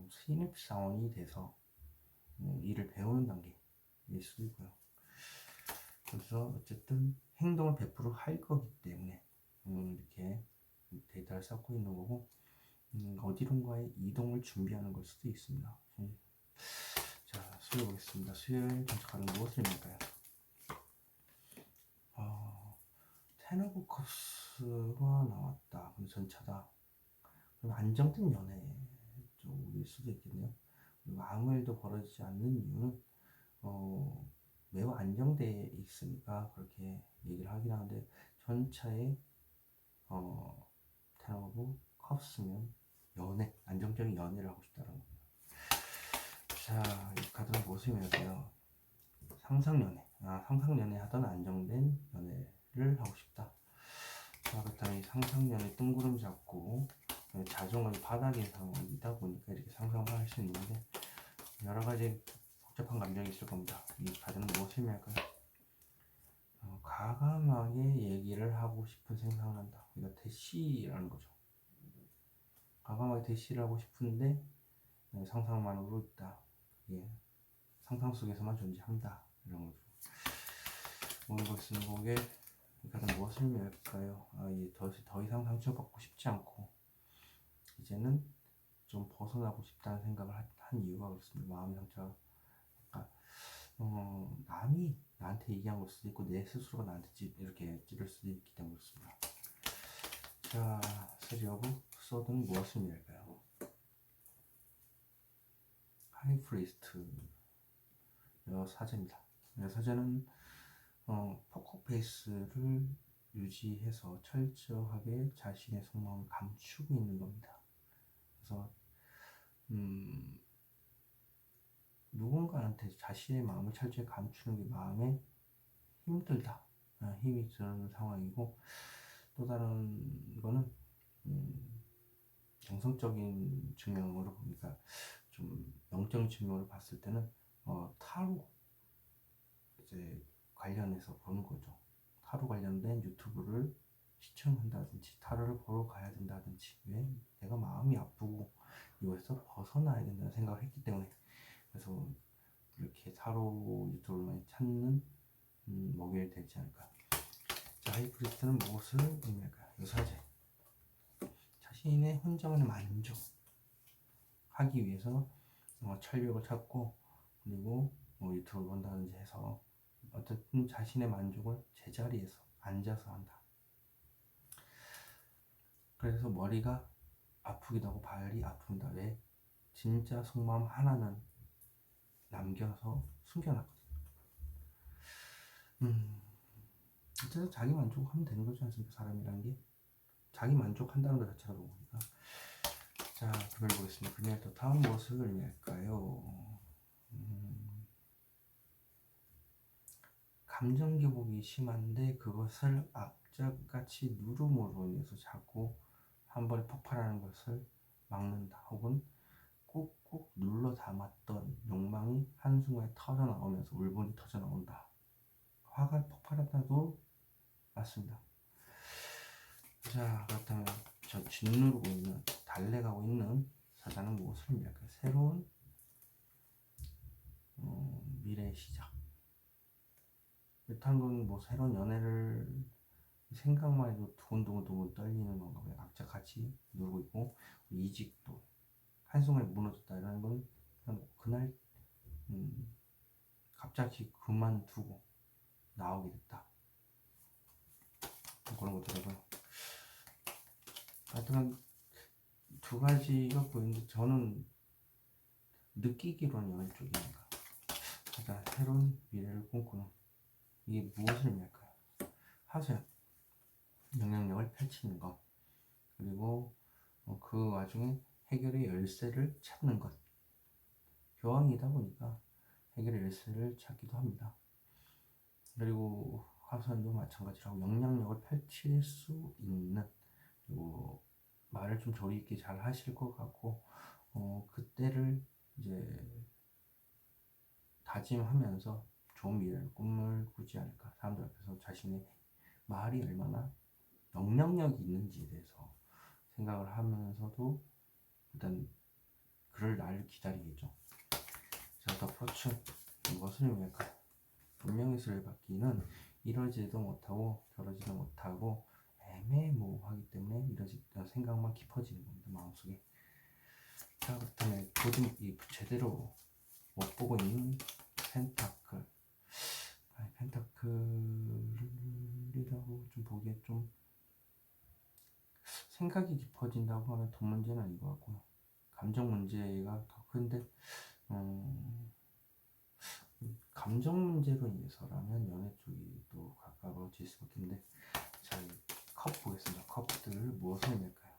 신입사원이 돼서 일을 배우는 단계일 수도 있고요. 그래서 어쨌든 행동을 100%할 거기 때문에 이렇게 데이터를 쌓고 있는 거고, 어디론가의 이동을 준비하는 걸 수도 있습니다. 자, 수요일 보겠습니다. 수요일 전체 카드는 무엇을 의미할까요? 텐 오브 컵스가 나왔다. 그럼 전차다. 그럼 안정된 연애 쪽일 수도 있겠네요. 그리고 아무 일도 벌어지지 않는 이유는 매우 안정되어 있으니까 그렇게 얘기를 하긴 하는데, 전차에 텐 오브 컵스면 안정적인 연애를 하고 싶다는 겁니다. 자, 이 카드는 무엇을 의미할까요? 상상연애. 상상연애 하던 안정된 연애를 하고 싶다. 자, 그렇다면 이 상상연애 뜬구름 잡고 자존감이 바닥인 상황이다 보니까 이렇게 상상을 할 수 있는데, 여러가지 복잡한 감정이 있을 겁니다. 이 카드는 무엇을 의미할까요? 과감하게 얘기를 하고 싶은 생각을 한다. 그러니까 대시라는 거죠. 과감하게 대시를 하고 싶은데 상상만으로 있다. 예. 상상 속에서만 존재한다. 이런 거죠. 오늘 보시는 곡에 이 카드는 무엇을 의미할까요? 더 이상 상처받고 싶지 않고 이제는 좀 벗어나고 싶다는 생각을 한 이유가 그렇습니다. 마음 상처가, 남이 나한테 얘기한 걸 수도 있고 내 스스로가 나한테 이렇게 찌를 수도 있기 때문에 그렇습니다. 자, 쓰리 오브 소드는 무엇을 의미할까요? 하이프리스트 사제입니다. 사제는 포커페이스를 유지해서 철저하게 자신의 속마음을 감추고 있는 겁니다. 그래서 누군가한테 자신의 마음을 철저히 감추는 게 마음에 힘들다, 힘이 드는 상황이고, 또 다른 거는 정성적인 측면으로 보니까, 좀 영적인 측면으로 봤을 때는 타로 이제 관련해서 보는 거죠. 타로 관련된 유튜브를 시청한다든지 타로를 보러 가야 된다든지, 왜 내가 마음이 아프고 이거에서 벗어나야 된다는 생각을 했기 때문에, 그래서 이렇게 타로 유튜브를 많이 찾는 목요일 되지 않을까. 자, 하이프리스트는 무엇을 의미할까요? 요사제. 자신의 혼자만의 만족하기 위해서 철벽을 찾고, 그리고 유튜브를 본다든지 해서 어쨌든 자신의 만족을 제자리에서 앉아서 한다. 그래서 머리가 아프기도 하고 발이 아픕니다. 왜? 진짜 속마음 하나는 남겨서 숨겨놨거든요. 어쨌든 자기 만족하면 되는 거지 않습니까? 사람이라는 게 자기 만족한다는 것 자체가 보니까. 자, 금요일 보겠습니다. 금요일 또 다음 무엇을 의미할까요? 감정 기복이 심한데 그것을 악착같이 누름으로 인해서 자꾸 한 번에 폭발하는 것을 막는다. 혹은 꾹꾹 눌러 담았던 욕망이 한순간에 터져 나오면서 울분이 터져 나온다. 화가 폭발한다도 맞습니다. 자, 그렇다면 저 짓누르고 있는, 달래가고 있는 사자는 무엇을 의미할까요? 새로운 미래의 시작. 그렇다는 건 뭐 새로운 연애를 생각만 해도 두근두근 떨리는 건가 봐요. 악착같이 누르고 있고, 이직도 한순간에 무너졌다 이라는 건 그냥 그날 갑자기 그만두고 나오게 됐다, 그런 것들이고요. 하여튼 두 가지가 보이는데 저는 느끼기로는 연애 쪽이니까 가장 새로운 미래를 꿈꾸는, 이게 무엇을 의미할까요? 하세요. 영향력을 펼치는 것, 그리고 그 와중에 해결의 열쇠를 찾는 것. 교황이다 보니까 해결의 열쇠를 찾기도 합니다. 그리고 화선도 마찬가지라고 영향력을 펼칠 수 있는, 그리고 말을 좀 조리 있게 잘 하실 것 같고, 그때를 이제 다짐하면서 좋은 미래를 꿈을 꾸지 않을까. 사람들 앞에서 자신의 말이 얼마나 영향력이 있는지에 대해서 생각을 하면서도 일단 그럴 날을 기다리겠죠. 자, 더 포춘 무엇을 의미할까요? 분명히 수레바퀴는 이러지도 못하고 저러지도 못하고 애매모호하기 때문에 생각만 깊어지는 겁니다, 마음속에. 자, 그렇다면 제대로 못 보고 있는 펜타클. 펜타클이라고 좀 보기에 좀 생각이 깊어진다고 하면 돈 문제는 아닌 것 같고요. 감정 문제가 더 큰데, 감정 문제로 인해서라면 연애 쪽이 또 가까워질 수 있겠는데, 자, 컵 보겠습니다. 컵들 무엇을 의미할까요?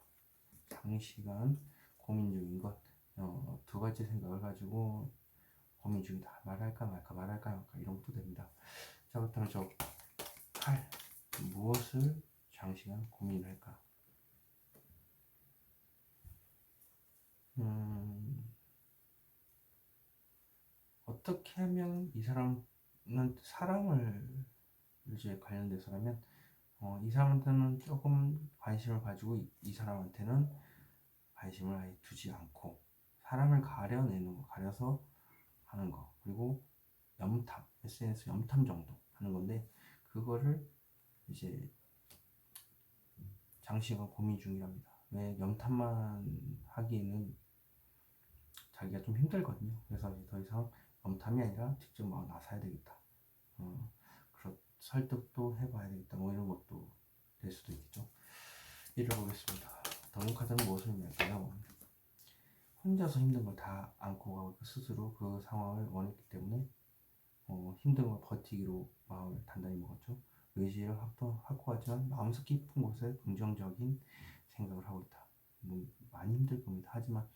장시간 고민 중인 것, 두 가지 생각을 가지고 고민 중이다. 말할까 말까 이런 것도 됩니다. 자, 그렇다면 저 칼, 무엇을 장시간 고민을 할까? 어떻게 하면 이 사람은 사랑을 이제 관련돼서라면 이 사람한테는 조금 관심을 가지고 이 사람한테는 관심을 아예 두지 않고 사람을 가려내는 거, 가려서 하는 거, 그리고 염탐, SNS 염탐 정도 하는 건데, 그거를 이제 장시간 고민 중이랍니다. 왜 염탐만 하기에는 자기가 좀 힘들거든요. 그래서 이제 더 이상 염탐이 아니라 직접 막 나서야 되겠다. 설득도 해봐야 되겠다. 뭐 이런 것도 될 수도 있겠죠. 읽어보겠습니다. 더운 카드는 무엇을 의미할까요? 혼자서 힘든 걸 다 안고 가고 스스로 그 상황을 원했기 때문에 힘든 걸 버티기로 마음을 단단히 먹었죠. 의지를 확고하지만 마음속 깊은 곳에 긍정적인 생각을 하고 있다. 많이 힘들 겁니다. 하지만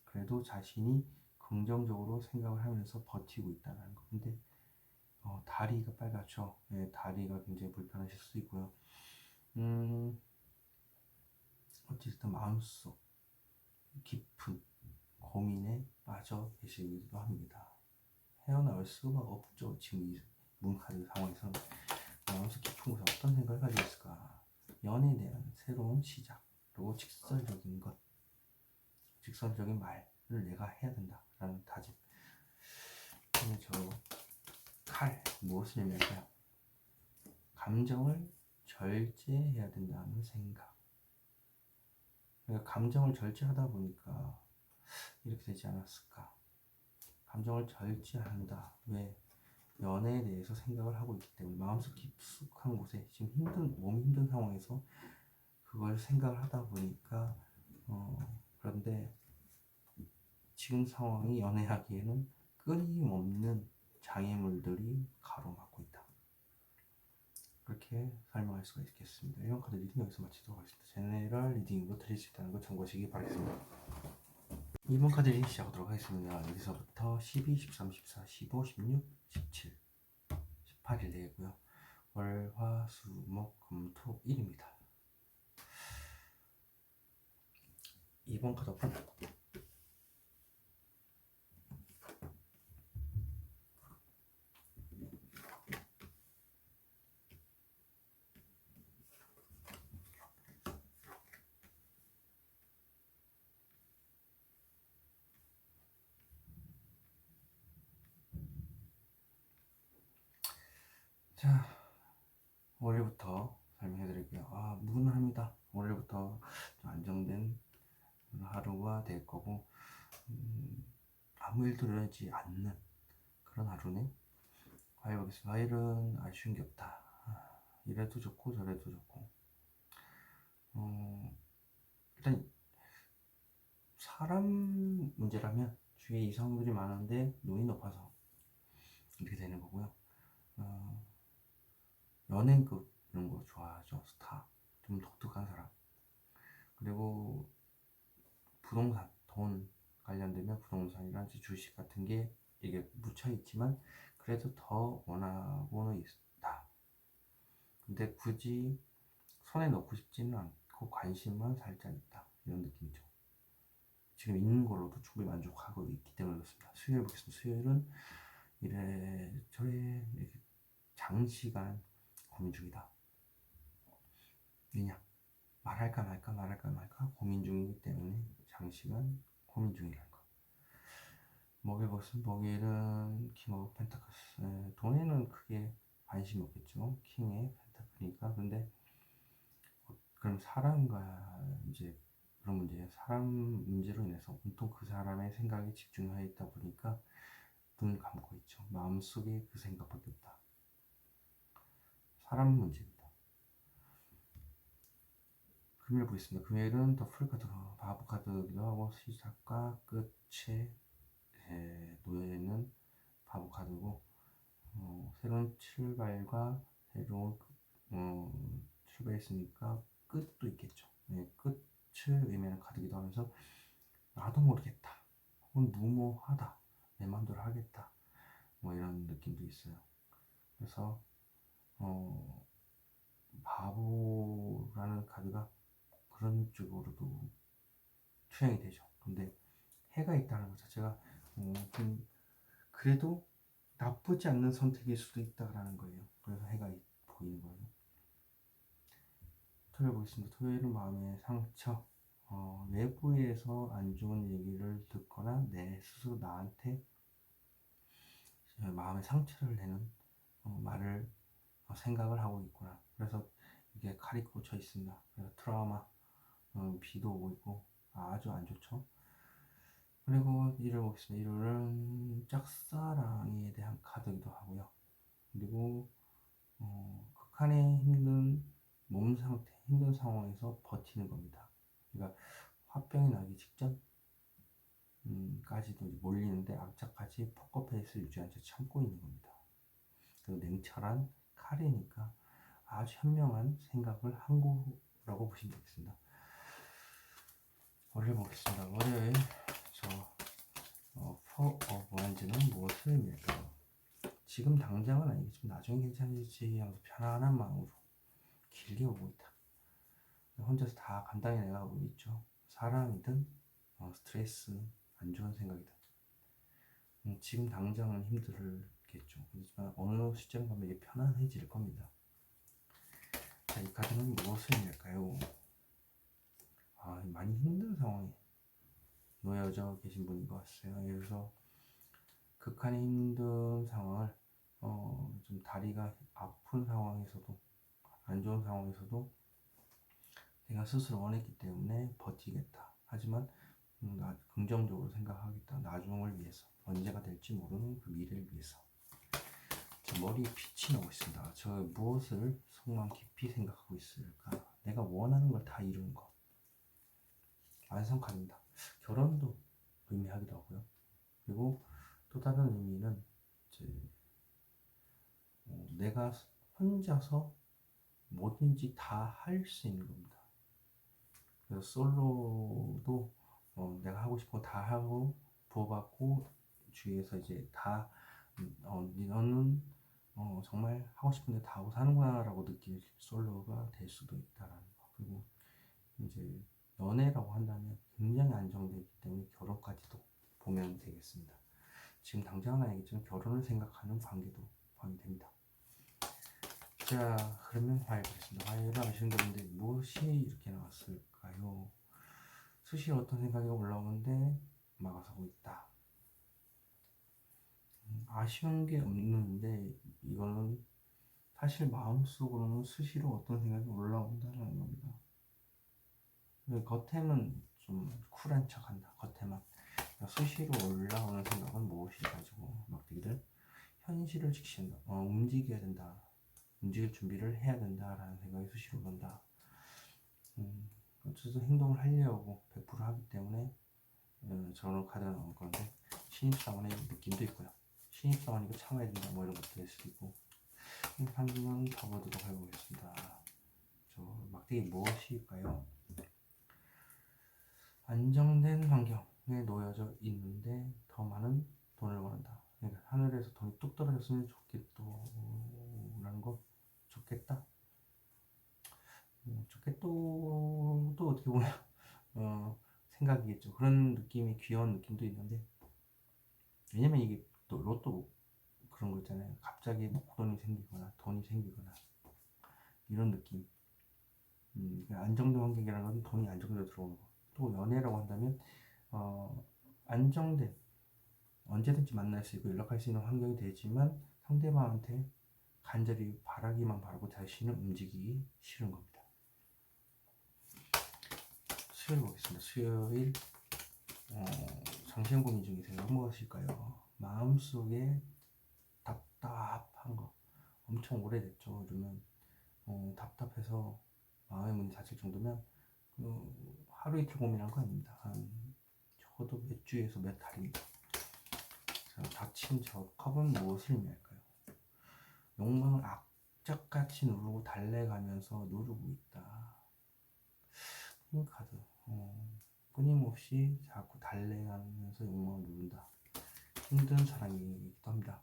그래도 자신이 긍정적으로 생각을 하면서 버티고 있다는 거. 근데 다리가 빨갛죠. 네, 다리가 굉장히 불편하실 수 있고요. 어쨌든 마음속 깊은 고민에 빠져 계시기도 합니다. 헤어나올 수가 없죠. 지금 이 문카드 상황에서는 마음속 깊은 곳에 어떤 생각을 가지고 있을까? 연애에 대한 새로운 시작, 그리고 직설적인 것, 직설적인 말을 내가 해야 된다라는 다짐. 저 칼, 무엇을 의미할까요? 감정을 절제해야 된다는 생각. 그러니까 감정을 절제하다 보니까 이렇게 되지 않았을까? 감정을 절제한다. 왜? 연애에 대해서 생각을 하고 있기 때문에 마음속 깊숙한 곳에 지금 몸이 힘든 상황에서 그걸 생각을 하다 보니까 그런데 지금 상황이 연애하기에는 끊임없는 장애물들이 가로막고 있다. 그렇게 설명할 수가 있겠습니다. 이번 카드 리딩 여기서 마치도록 하겠습니다. 제네럴 리딩으로 드릴 수 있다는 거 참고하시기 바라겠습니다. 이번 카드 리딩 시작하도록 하겠습니다. 여기서부터 12, 13, 14, 15, 16, 17, 18일 되겠고요. 월, 화, 수, 목, 금, 토, 일입니다. 2번 카드 오픈. 자, 월요일부터 설명해 드릴게요. 무난합니다. 월요일부터 좀 안정된 하루가 될 거고, 아무 일도 일어나지 않는 그런 하루네. 화요일 보겠습니다. 화요일은 아쉬운 게 없다. 이래도 좋고 저래도 좋고. 일단 사람 문제라면 주위에 이성들이 많은데 눈이 높아서 이렇게 되는 거고요. 연예인급 이런 거 좋아하죠. 스타, 좀 독특한 사람. 그리고 부동산, 돈 관련되면 부동산이랑 주식 같은 게 이게 묻혀 있지만 그래도 더 원하고는 있다. 근데 굳이 손에 넣고 싶지는 않고 관심만 살짝 있다. 이런 느낌이죠. 지금 있는 걸로도 충분히 만족하고 있기 때문에 그렇습니다. 수요일 보겠습니다. 수요일은 이래저래 이렇게 장시간 고민 중이다. 왜냐? 말할까 말까 고민 중이기 때문에 장시간 고민 중이라는 거. 목요일 보겠습니다. 목요일은 킹 오브 펜타클스. 돈에는 크게 관심이 없겠죠. 킹의 펜타클이니까. 근데 그럼 사람과 이제 그런 문제, 사람 문제로 인해서 온통 그 사람의 생각에 집중하여 있다 보니까 눈을 감고 있죠. 마음속에 그 생각밖에 없다. 사람 문제입니다. 금요일 보겠습니다. 금요일은 더 풀카드, 바보 카드기도 하고 시작과 끝에 놓여 있는 바보 카드고, 새로운 출발과 새로운 출발했으니까 끝도 있겠죠. 네, 끝을 의미하는 카드기도 하면서 나도 모르겠다, 혹은 무모하다, 내 마음대로 하겠다, 뭐 이런 느낌도 있어요. 그래서 바보라는 카드가 그런 쪽으로도 투영이 되죠. 근데 해가 있다는 것 자체가 좀 그래도 나쁘지 않는 선택일 수도 있다라는 거예요. 그래서 해가 보이는 거예요. 토요일 보겠습니다. 토요일은 마음의 상처, 외부에서 안 좋은 얘기를 듣거나 내 스스로 나한테 마음의 상처를 내는 말을 생각을 하고 있구나. 그래서 이게 칼이 꽂혀 있습니다. 그래서 트라우마, 비도 오고 있고 아주 안 좋죠. 그리고 일요일 보겠습니다. 일요일은 짝사랑에 대한 카드이기도 하고요. 그리고 극한의 힘든 몸 상태, 힘든 상황에서 버티는 겁니다. 그러니까 화병이 나기 직전 까지도 몰리는데 악착같이 포커페이스를 유지한 채 참고 있는 겁니다. 그리고 냉철한 칼이니까 아주 현명한 생각을 한 거라고 보시면 되겠습니다. 월요일 보겠습니다. 월요일 포 오브 원즈는 무엇을 의미할까요? 지금 당장은 아니겠지만 나중에 괜찮을지 하면서 편안한 마음으로 길게 오고 있다. 혼자서 다 간단히 내가 하고 있죠. 사람이든 스트레스, 안 좋은 생각이든 지금 당장은 힘들겠죠. 그렇지만 어느 시점 가면 이게 편안해질 겁니다. 자, 이 카드는 무엇을 의미할까요? 많이 힘든 상황에 놓여져 계신 분인 것 같아요. 그래서 극한의 힘든 상황을 좀 다리가 아픈 상황에서도, 안 좋은 상황에서도 내가 스스로 원했기 때문에 버티겠다. 하지만 긍정적으로 생각하겠다. 나중을 위해서, 언제가 될지 모르는 그 미래를 위해서. 머리에 빛이 나고 있습니다. 저 무엇을 속마음 깊이 생각하고 있을까? 내가 원하는 걸 다 이루는 것. 완성카드입니다. 결혼도 의미하기도 하고요. 그리고 또 다른 의미는 이제 내가 혼자서 뭐든지 다 할 수 있는 겁니다. 그래서 솔로도 내가 하고 싶은 거 다 하고 부어받고 주위에서 이제 다 너는 정말 하고 싶은데 다 하고 사는구나라고 느낄 솔로가 될 수도 있다라는 거. 그리고 이제 연애라고 한다면 굉장히 안정되어 있기 때문에 결혼까지도 보면 되겠습니다. 지금 당장은 아니겠지만 결혼을 생각하는 관계도 포함이 됩니다. 자, 그러면 화요일 보겠습니다. 화요일은 아시는 분들 무엇이 이렇게 나왔을까요? 수시에 어떤 생각이 올라오는데 막아서고 있다. 아쉬운 게 없는데 이거는 사실 마음속으로는 수시로 어떤 생각이 올라온다는 겁니다. 겉에는 좀 쿨한 척한다. 겉에만 수시로 올라오는 생각은 무엇이 가지고 막대기들 현실을 지킨다. 움직여야 된다. 움직일 준비를 해야 된다라는 생각이 수시로 온다. 어쨌든 행동을 하려고 100% 하기 때문에 저런 카드가 나올 건데 신입사원의 느낌도 있고요. 신입사원이고 참아야 된다 뭐 이런 것도 될 수도 있고. 판단은 접어두도록 해보겠습니다. 저 막대기 무엇일까요? 안정된 환경에 놓여져 있는데 더 많은 돈을 원한다. 그러니까 하늘에서 돈이 뚝 떨어졌으면 좋겠도라는 거. 좋겠다. 좋겠도도 어떻게 보면 생각이겠죠. 그런 느낌이 귀여운 느낌도 있는데 왜냐면 이게 또 로또 그런 거 있잖아요. 갑자기 목돈이 생기거나 돈이 생기거나 이런 느낌. 안정된 환경이라는 건 돈이 안정적으로 들어오는 거. 또 연애라고 한다면 안정된 언제든지 만날 수 있고 연락할 수 있는 환경이 되지만 상대방한테 간절히 바라기만 바라고 자신은 움직이기 싫은 겁니다. 수요일 보겠습니다. 수요일 장시행 고민 중이세요. 무엇일까요? 마음속에 답답한 거 엄청 오래됐죠. 요즘은 답답해서 마음의 문이 닫힐 정도면 하루 이틀 고민한 거 아닙니다. 한 적어도 몇 주에서 몇 달입니다. 자, 닫힌 저 컵은 무엇을 의미할까요? 욕망을 악착같이 누르고 달래가면서 누르고 있다. 이 카드 끊임없이 자꾸 달래가면서 욕망을 누른다. 힘든 사람이기도 합니다.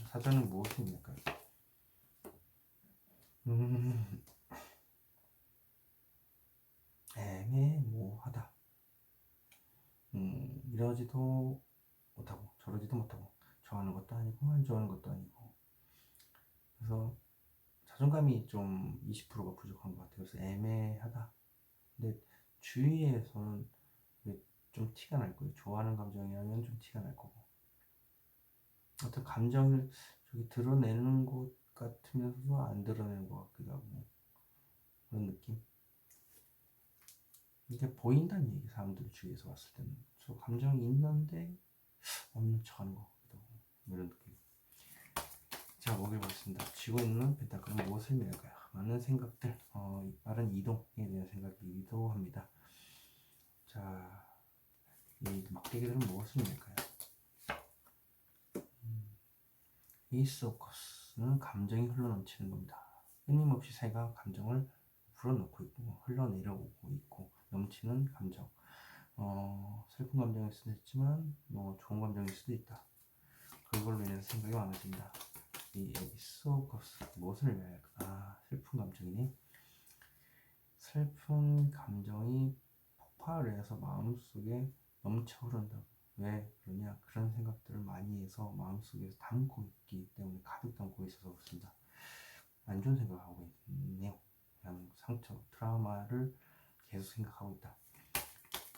사자는 무엇을 의미할까요? 애매모호하다. 이러지도 못하고 저러지도 못하고 좋아하는 것도 아니고 안 좋아하는 것도 아니고 그래서 자존감이 좀 20%가 부족한 것 같아요. 그래서 애매하다. 근데 주위에서는 좀 티가 날 거예요. 좋아하는 감정이라면 좀 티가 날 거고 어떤 감정을 저기 드러내는 것 같으면서도 안 드러내는 것 같기도 하고 그런 느낌. 이게 보인다는 얘기 사람들 주위에서 봤을 때는 저 감정이 있는데 없는 척하는 것 같기도 하고 이런 느낌. 자, 먹여보겠습니다. 쥐고 있는 펜타클은 무엇을 의미할까요? 많은 생각들, 빠른 이동에 대한 생각이기도 합니다. 자, 이 막대기들은 무엇을 의미할까요? 에이스 오브 커스는 감정이 흘러넘치는 겁니다. 끊임없이 새가 감정을 불어넣고 있고 흘러내려오고 있고 넘치는 감정. 슬픈 감정일 수도 있지만 좋은 감정일 수도 있다. 그걸로 인해서 생각이 많아진다. 이 에이스 오브 커스 무엇을 의미할까? 슬픈 감정이네. 슬픈 감정이 폭발을 해서 마음속에 넘쳐 흐른다. 왜 그러냐? 그런 생각들을 많이 해서 마음속에서 담고 있기 때문에 가득 담고 있어서 그렇습니다. 안 좋은 생각을 하고 있네요. 그냥 상처, 트라우마를 계속 생각하고 있다.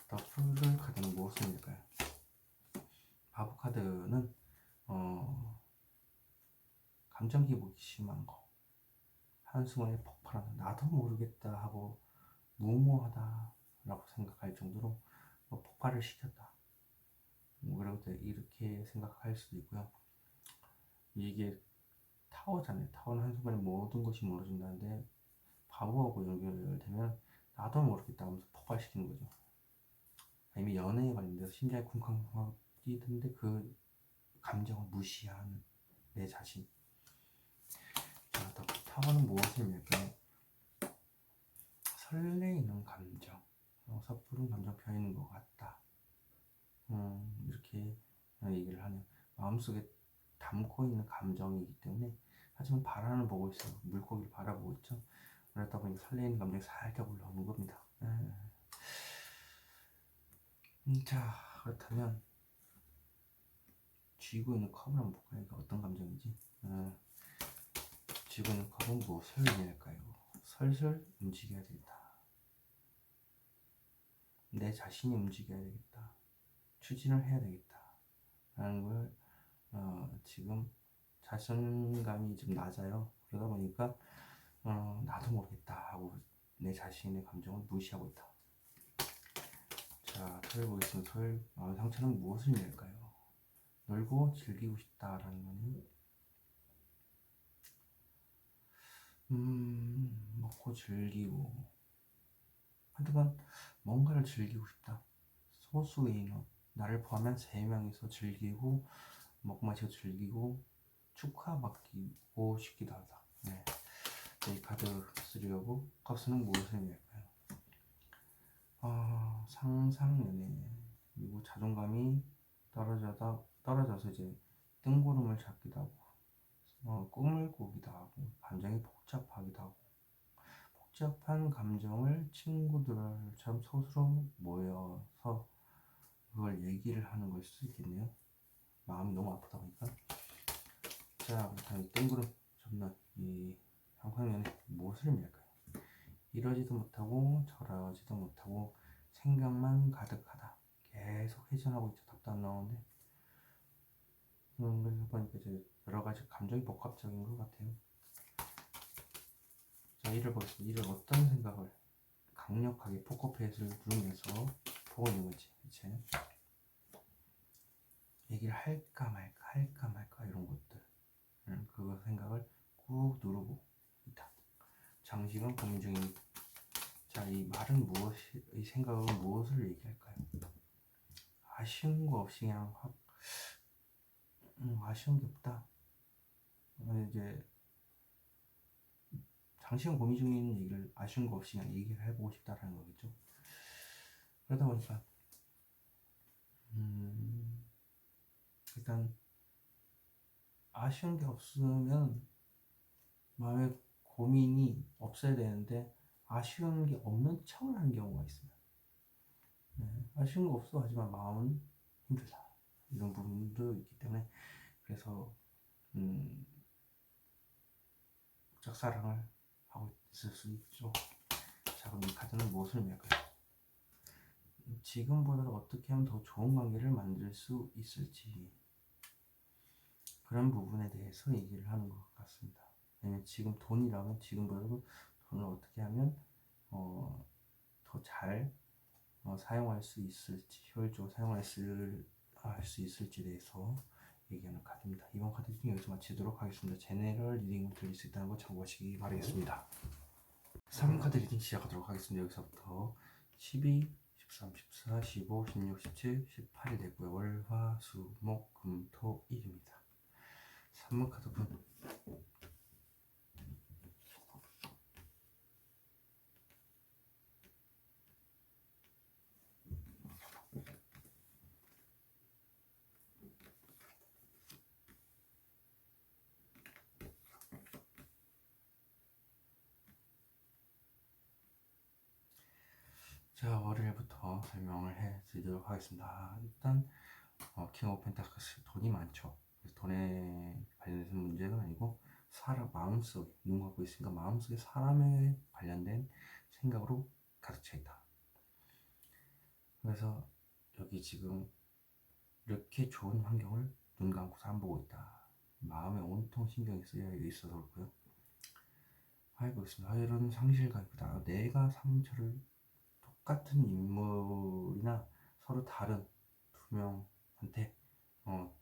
더 풀을 카드는 무엇을 의미할까요? 바보 카드는 감정 기복이 심한 거, 한순간에 폭발하는 나도 모르겠다 하고 무모하다 라고 생각할 정도로 폭발을 시켰다. 그럴 때 이렇게 생각할 수도 있고요. 이게 타워잖아요. 타워는 한순간에 모든 것이 무너진다는데 바보하고 연결되면 나도 모르겠다 하면서 폭발시키는 거죠. 이미 연애에 관련돼서 심장이 쿵쾅쿵쾅 뛰던데 그 감정을 무시하는 내 자신. 자, 타워는 무엇을 의미할까요? 설레이는 감정, 섣부른 감정 표현인 것 같다. 이렇게 얘기를 하네요. 마음속에 담고 있는 감정이기 때문에, 하지만 바라는 보고 있어요. 물고기를 바라보고 있죠. 그러다 보니 설레이는 감정이 살짝 올라오는 겁니다. 자, 그렇다면 쥐고 있는 컵을 한번 볼까요? 이게 어떤 감정인지. 쥐고 있는 컵은 무엇을 의미할까요? 슬슬 움직여야 되겠다. 내 자신이 움직여야 되겠다. 추진을 해야 되겠다. 라는 걸 지금 자신감이 좀 낮아요. 그러다 보니까 나도 모르겠다 하고 내 자신의 감정을 무시하고 있다. 자, 토요일 보겠습니다. 토요일 마음 상처는 무엇을 의미할까요? 놀고 즐기고 싶다라는 거는 먹고 즐기고, 하여간 뭔가를 즐기고 싶다. 소수의 인원, 나를 포함한 3명이서 즐기고, 먹고 마시고 즐기고 축하받고 싶기도 하다. 네. 이 카드 쓰려고. 컵스는 무엇을 의미할까요? 상상연애, 그리고 자존감이 떨어져서 이제 뜬구름을 잡기도 하고, 꿈을 꾸기도 하고, 감정이 복잡하기도 하고, 복잡한 감정을 친구들처럼 스스로 모여서 그걸 얘기를 하는 걸 수도 있겠네요. 마음이 너무 아프다 보니까. 자, 그렇다면 뜬구름 접는 이 상상연애 무엇을 의미할까요? 이러지도 못하고 저러지도 못하고 생각만 가득하다. 계속 회전하고 있죠. 답도 안 나오는데. 그래서 보니까 이제 여러 가지 감정이 복합적인 것 같아요. 자, 이를 보겠습니다. 이를 어떤 생각을 강력하게 포커페이스를 누르면서 보고 있는 거지. 그치? 얘기를 할까 말까 이런 것들. 그거 생각을 꾹 누르고 있다. 장시간 고민 중입니다. 자, 이 말은 이 생각은 무엇을 얘기할까요? 아쉬운 거 없이 그냥 확, 아쉬운 게 없다. 이제 장시간 고민 중에 있는 얘기를 아쉬운 거 없이 그냥 얘기를 해보고 싶다라는 거겠죠. 그러다 보니까 일단 아쉬운 게 없으면 마음에 고민이 없어야 되는데 아쉬운 게 없는 척을 하는 경우가 있어요. 아쉬운 거 없어 하지만 마음은 힘들다, 이런 부분도 있기 때문에, 그래서 짝사랑을 하고 있을 수 있죠. 자, 그럼 이 카드는 무엇을 의미할까요? 지금보다 어떻게 하면 더 좋은 관계를 만들 수 있을지, 그런 부분에 대해서 얘기를 하는 것 같습니다. 왜냐면 지금 돈이라면 지금보다도 돈을 어떻게 하면 더 잘 사용할 수 있을지, 효율적으로 사용할 수 있을지에 대해서 얘기하는 카드입니다. 이번 카드 중에 여기서 마치도록 하겠습니다. 제네럴 리딩을 들릴 수 있다는 거 참고하시기 바라겠습니다. 3카드 리딩 시작하도록 하겠습니다. 여기서부터 12, 13, 14, 15, 16, 17, 18이 되고요. 월, 화, 수, 목, 금, 토, 일입니다. 3번 카드분. 자, 월요일부터 설명을 해 드리도록 하겠습니다. 일단 킹 오브 펜타클스, 돈이 많죠. 그래서 돈에 관련된 문제는 아니고 사람 마음속에, 눈 갖고 있으니까 마음속에 사람에 관련된 생각으로 가득 차 있다. 그래서 여기 지금 이렇게 좋은 환경을 눈 감고서 안 보고 있다. 마음에 온통 신경이 쓰여 있어서 그렇고요. 보겠습니다. 이런 상실감, 내가 상처를, 똑같은 인물이나 서로 다른 두 명한테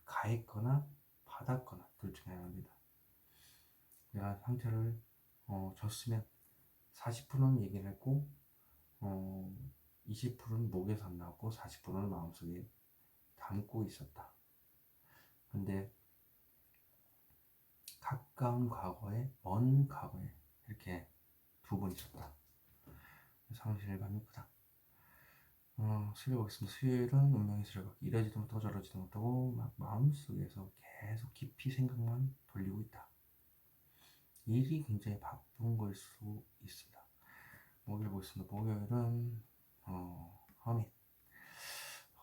가했거나 받았거나 둘 중에 하나입니다. 내가 상처를 줬으면 40%는 얘기를 했고 20%는 목에서 안 나왔고 40%는 마음속에 담고 있었다. 근데 가까운 과거에, 먼 과거에 이렇게 두 번 있었다. 상실감이 크다. 수요일 보겠습니다. 수요일은 운명의 수레바퀴. 이러지도 못하고 저러지도 못하고 막 마음속에서 계속 깊이 생각만 돌리고 있다. 일이 굉장히 바쁜 걸 수 있습니다. 목요일 보겠습니다. 목요일은 허밋.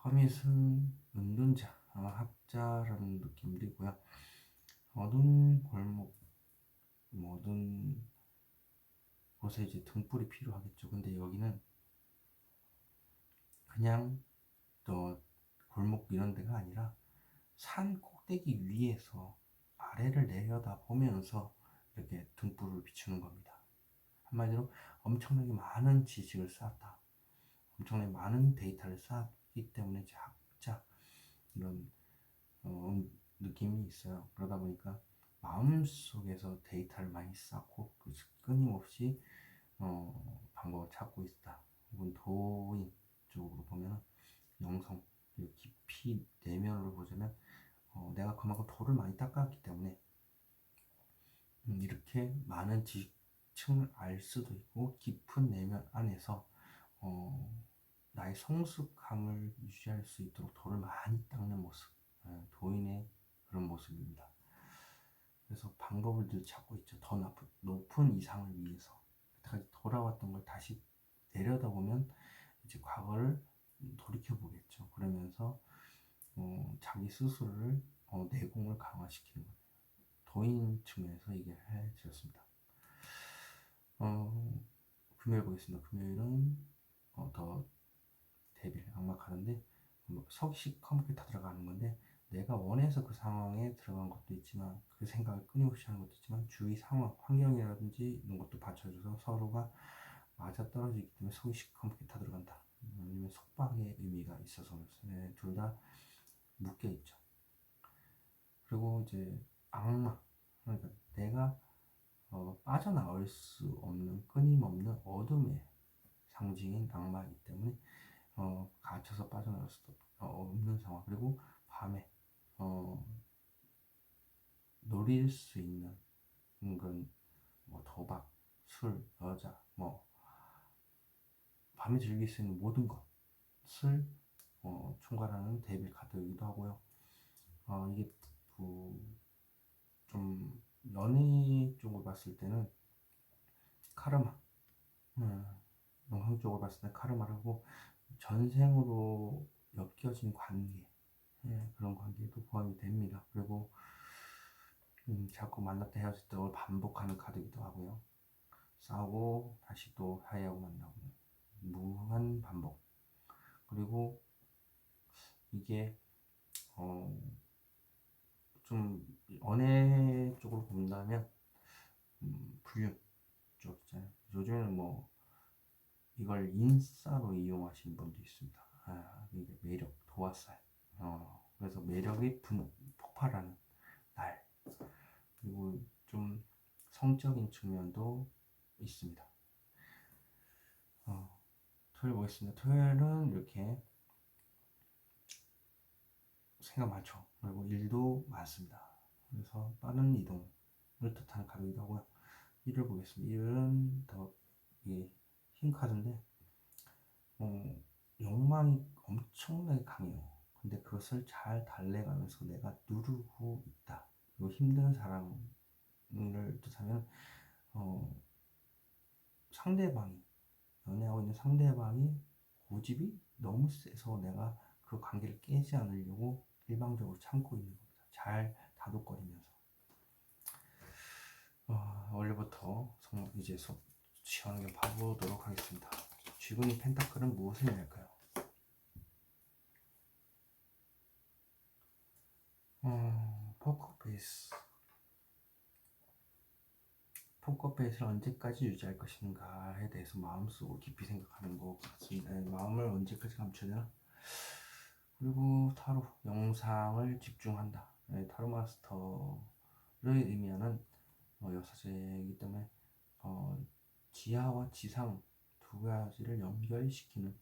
허밋은 은둔자, 학자라는 느낌도 있고요. 어두운 골목, 어두운 곳에 이제 등불이 필요하겠죠. 근데 여기는 그냥 또 골목 이런 데가 아니라 산 꼭대기 위에서 아래를 내려다 보면서 이렇게 등불을 비추는 겁니다. 한마디로 엄청나게 많은 지식을 쌓았다. 엄청나게 많은 데이터를 쌓았기 때문에 학자 이런 느낌이 있어요. 그러다 보니까 마음속에서 데이터를 많이 쌓고 끊임없이 방법을 찾고 있다. 혹은 도인 쪽으로 보면 영성, 그리고 깊이 내면으로 보자면 내가 그만큼 도를 많이 닦았기 때문에 이렇게 많은 지층을 알 수도 있고 깊은 내면 안에서 나의 성숙함을 유지할 수 있도록 도를 많이 닦는 모습, 도인의 그런 모습입니다. 그래서 방법을 늘 찾고 있죠. 더 높은 이상을 위해서. 여태까지 돌아왔던 걸 다시 내려다보면 이제 과거를 돌이켜보겠죠. 그러면서 자기 스스로를 내공을 강화시키는 거예요. 도인 측면에서 얘기를 해드렸습니다. 금요일 보겠습니다. 금요일은 더 데빌 악마 카드인데 서기식 컴퓨터 들어가는 건데 내가 원해서 그 상황에 들어간 것도 있지만 그 생각을 끊임없이 하는 것도 있지만 주위 상황, 환경이라든지 이런 것도 받쳐줘서 서로가 맞아떨어지기 때문에 서기식 컴퓨터 들어간다. 아니면 속박의 의미가 있어서 둘 다 묶여있죠. 그리고 이제 악마, 그러니까 내가 빠져나올 수 없는 끊임없는 어둠의 상징인 악마이기 때문에 갇혀서 빠져나올 수도 없는 상황. 그리고 밤에 노릴 수 있는 건 뭐 도박, 술, 여자, 뭐 밤에 즐길 수 있는 모든 것을 총괄하는 데빌 카드이기도 하고요. 이게 좀 연애 쪽으로 봤을 때는 카르마, 영상 쪽으로 봤을 때 카르마라고 전생으로 엮여진 관계, 그런 관계도 포함이 됩니다. 그리고 자꾸 만났다 헤어질 때 반복하는 카드이기도 하고요. 싸우고 다시 또 화해하고 만나고 무한 반복. 그리고 이게 좀 연애 쪽으로 본다면 불륜 쪽 있잖아요. 요즘에는 뭐 이걸 인싸로 이용하시는 분도 있습니다. 이게 매력, 도화살. 그래서 매력이 폭발하는 날. 그리고 좀 성적인 측면도 있습니다. 토요일 보겠습니다. 토요일은 이렇게 생각 많죠. 그리고 일도 많습니다. 그래서 빠른 이동을 뜻하는 카드이기도 하고요. 일을 보겠습니다. 일은 더 흰 카드인데 욕망이 엄청나게 강해요. 근데 그것을 잘 달래가면서 내가 누르고 있다. 그리고 힘든 사람을 뜻하면 상대방이 연애하고 있는 상대방이 고집이 너무 세서 내가 그 관계를 깨지 않으려고 일방적으로 참고 있는 겁니다. 잘 다독거리면서. 원래부터 이제 시원하게 봐보도록 하겠습니다. 쥐군이 펜타클은 무엇을 의미할까요? 포커페이스. 포커페이스를 언제까지 유지할 것인가에 대해서 마음속으로 깊이 생각하는 것 같습니다. 마음을 언제까지 감춰야 되나? 그리고 타로 영상을 집중한다. 타로 마스터를 의미하는 여사제이기 때문에 지하와 지상 두 가지를 연결시키는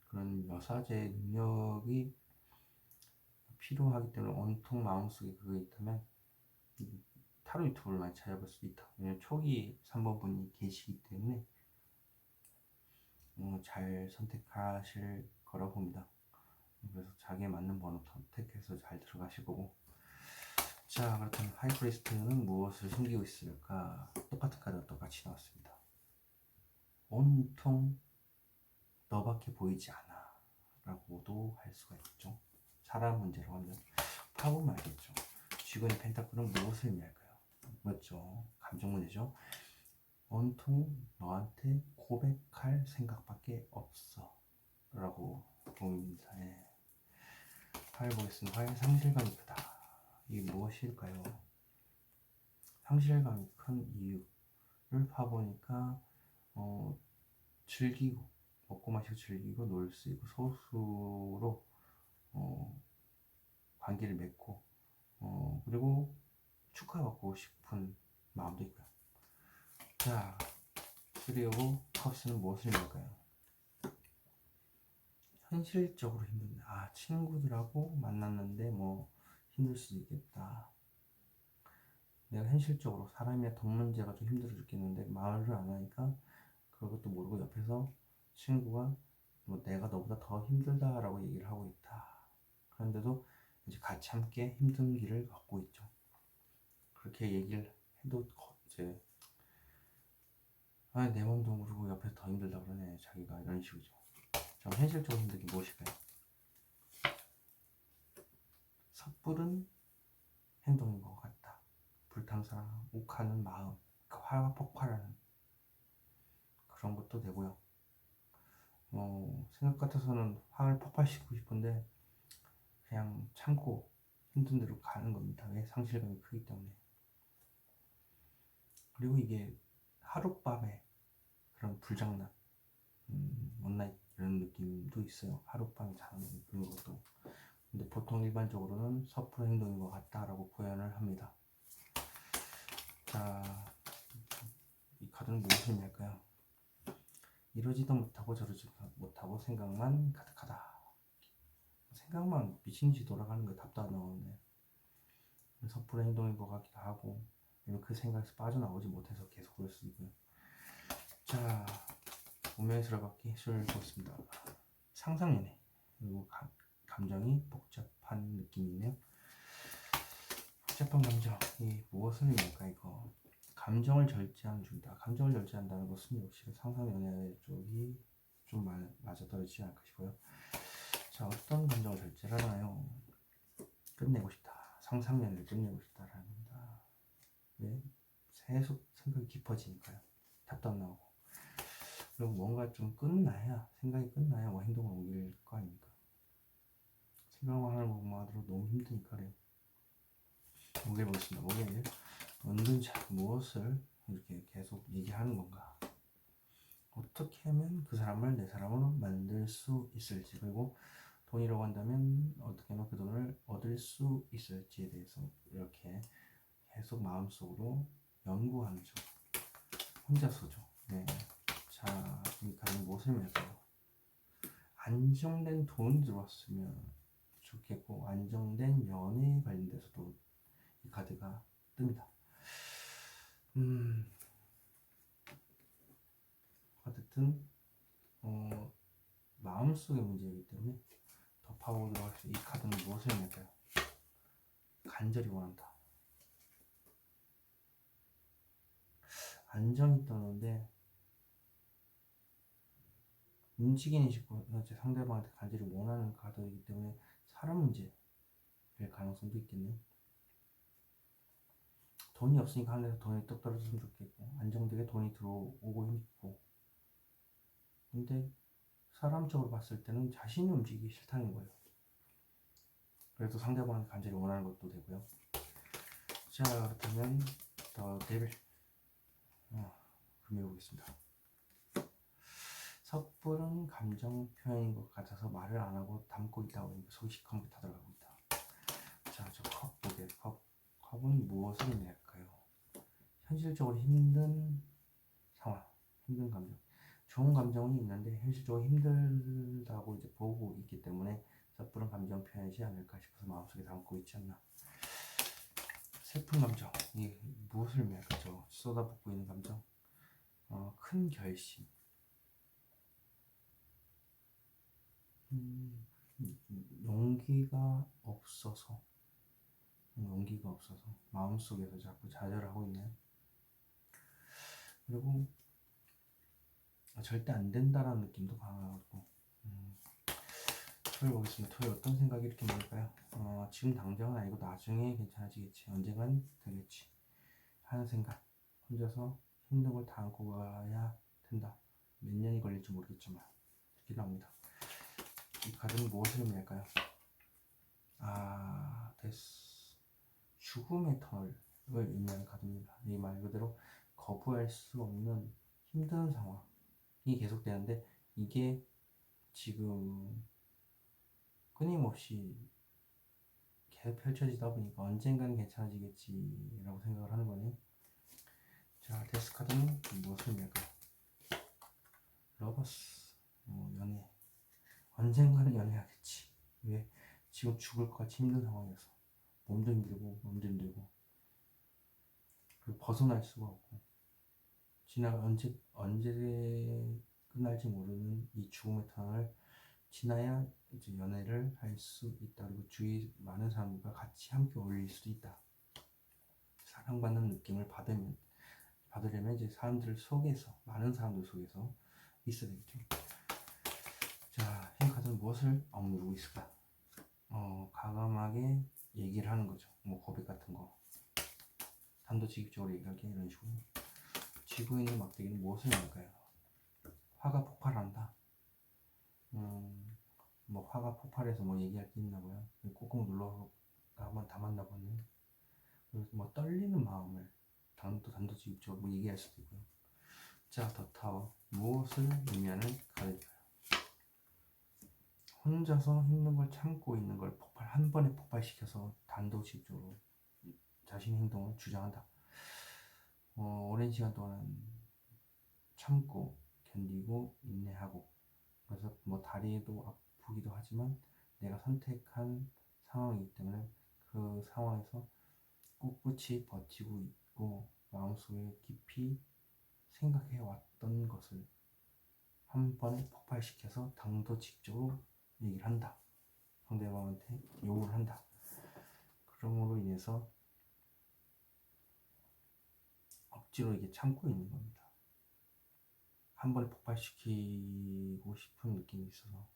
그런 여사제의 능력이 필요하기 때문에 온통 마음속에 그게 있다면 타로 유튜브를 많이 찾아볼 수 있다. 왜냐면 초기 3번 분이 계시기 때문에 잘 선택하실 거라고 봅니다. 그래서 자기에 맞는 번호 선택해서 잘 들어가실 거고. 자, 그렇다면 하이프리스트는 무엇을 숨기고 있을까? 똑같은 카드가 똑같이 나왔습니다. 온통 너밖에 보이지 않아 라고도 할 수가 있죠. 사람 문제로 하면 파보면 알겠죠. 쥐군의 펜타클은 무엇을 의미할까요? 맞죠. 감정 문제죠. 온통 너한테 고백할 생각밖에 없어 라고 보입니다. 예. 화를 보겠습니다. 화의 상실감이 크다. 이게 무엇일까요? 상실감이 큰 이유를 파보니까 즐기고 먹고 마시고 즐기고 놀 수 있고 소수로 관계를 맺고 그리고 축하받고 싶은 마음도 있고요. 자, 3 of cups는 무엇을 의미할까요? 현실적으로 힘든, 친구들하고 만났는데 뭐 힘들 수도 있겠다. 내가 현실적으로 사람이야 돈 문제가 좀 힘들어 죽겠는데 말을 안 하니까 그것도 모르고 옆에서 친구가 뭐 내가 너보다 더 힘들다라고 얘기를 하고 있다. 그런데도 이제 같이 함께 힘든 길을 걷고 있죠. 그렇게 얘기를 해도 이제 내 몸도 모르고 옆에서 더 힘들다 그러네 자기가, 이런 식이죠. 좀 현실적으로 힘든 게 무엇일까요? 섣부른 행동인 것 같다. 불탐사랑 욱하는 마음, 화가 폭발하는 그런 것도 되고요. 생각 같아서는 화를 폭발시키고 싶은데 그냥 참고 힘든 대로 가는 겁니다. 왜? 상실감이 크기 때문에. 그리고 이게 하룻밤에 그런 불장난, 원나잇 이런 느낌도 있어요. 하룻밤에 자는 그런 것도. 근데 보통 일반적으로는 섣부른 행동인 것 같다라고 표현을 합니다. 자, 이 카드는 무엇을 의미할까요? 이러지도 못하고 저러지도 못하고 생각만 가득하다. 생각만 미친듯이 돌아가는 거에 답도 안 나오는데 섣부른 행동인 것 같기도 하고, 아니면 그 생각에서 빠져나오지 못해서 계속 그럴 수도 있고요. 자, 운명스러운 술 보겠습니다. 상상연애, 그리고 감정이 복잡한 느낌이네요. 복잡한 감정, 이 무엇을 의미할까 이거? 감정을 절제하는 중이다. 감정을 절제한다는 것은 역시 상상연애 쪽이 좀 맞아떨어지지 않을까 싶어요. 자, 어떤 감정을 절제를 하나요? 끝내고 싶다. 상상연애를 끝내고 싶다라는 겁니다. 왜? 계속 생각이 깊어지니까요. 답도 안 나오고. 그리고 뭔가 좀 끝나야, 생각이 끝나야 뭐 행동을 옮길 거 아닙니까? 생각만 하는 것만으로 너무 힘드니까 그래요. 목요일 보겠습니다. 목요일 은근히 무엇을 이렇게 계속 얘기하는 건가? 어떻게 하면 그 사람을 내 사람으로 만들 수 있을지, 그리고 돈이라고 한다면 어떻게 하면 그 돈을 얻을 수 있을지에 대해서 이렇게 계속 마음속으로 연구하는 죠. 혼자서죠. 네. 자, 이 카드는 무엇을 의미할까요? 안정된 돈이 들어왔으면 좋겠고, 안정된 연애에 관련돼서도 이 카드가 뜹니다. 어쨌든 마음속의 문제이기 때문에 더 파보도록 하겠습니다. 이 카드는 무엇을 의미할까요? 간절히 원한다. 안정이 떠는데 움직이는 식으로 상대방한테 간절히 원하는 카드이기 때문에 사람 문제일 가능성도 있겠네요. 돈이 없으니까 하늘에서 돈이 떡 떨어졌으면 좋겠고, 안정되게 돈이 들어오고 있고, 근데 사람적으로 봤을 때는 자신이 움직이기 싫다는 거예요. 그래도 상대방한테 간절히 원하는 것도 되고요. 자, 그렇다면 더 데빌 금해보겠습니다. 섣부른 감정 표현인 것 같아서 말을 안 하고 담고 있다 보니까 속이 시커멓게 타들어가고 있다. 자, 저 컵 보게. 컵은 무엇을 의미할까요? 현실적으로 힘든 상황, 힘든 감정. 좋은 감정이 있는데 현실적으로 힘들다고 이제 보고 있기 때문에 섣부른 감정 표현이지 않을까 싶어서 마음속에 담고 있지 않나. 슬픈 감정, 이게 무엇을 의미할까요? 쏟아붓고 있는 감정. 큰 결심, 음, 용기가 없어서, 용기가 없어서 마음속에서 자꾸 좌절하고 있나요? 그리고 절대 안 된다라는 느낌도 강하고. 토요일 보겠습니다. 토요일 어떤 생각이 이렇게 많을까요? 지금 당장은 아니고 나중에 괜찮아지겠지, 언젠간 되겠지 하는 생각. 혼자서 힘든 걸 다 안고 가야 된다. 몇 년이 걸릴지 모르겠지만 이렇게 나옵니다. 이 카드는 무엇을 의미할까요? 데스. 죽음의 터널을 의미하는 카드입니다. 이 말 그대로 거부할 수 없는 힘든 상황이 계속되는데, 이게 지금 끊임없이 계속 펼쳐지다 보니까 언젠가는 괜찮아지겠지라고 생각을 하는 거네. 자, 데스 카드는 무엇을 의미할까요? 러버스. 연애. 언젠가는 연애하겠지. 왜? 지금 죽을 것 같이 힘든 상황이어서. 몸도 힘들고 마음도 힘들고, 그리고 벗어날 수가 없고, 지나가 언제 끝날지 모르는 이 죽음의 터널을 지나야 이제 연애를 할 수 있다. 그리고 주위 많은 사람들과 같이 함께 어울릴 수도 있다. 사랑받는 느낌을 받으려면 이제 사람들 속에서, 많은 사람들 속에서 있어야 되겠죠. 자, 이 카드는 무엇을 억누르고 있을까? 과감하게 얘기를 하는 거죠. 뭐 고백 같은 거, 단도직입적으로 얘기하기, 이런 식으로. 쥐고 있는 막대기는 무엇을 말할까요? 화가 폭발한다. 뭐 화가 폭발해서 뭐 얘기할 게 있나 봐요. 꾹꾹 눌러 한번 담았나 보네. 그래서 뭐 떨리는 마음을 단도직입적으로 뭐 얘기할 수도 있고요. 자, 더 타워. 무엇을 의미하는 카드일까요? 혼자서 힘든 걸 참고 있는 걸 한 번에 폭발시켜서 단도직입적으로 자신의 행동을 주장한다. 오랜 시간 동안 참고 견디고 인내하고, 그래서 뭐 다리도 아프기도 하지만 내가 선택한 상황이기 때문에 그 상황에서 꿋꿋이 버티고 있고, 마음속에 깊이 생각해 왔던 것을 한 번에 폭발시켜서 당도직입적으로 얘기를 한다. 상대방한테 요구를 한다. 그럼으로 인해서 억지로 이게 참고 있는 겁니다. 한 번에 폭발시키고 싶은 느낌이 있어서,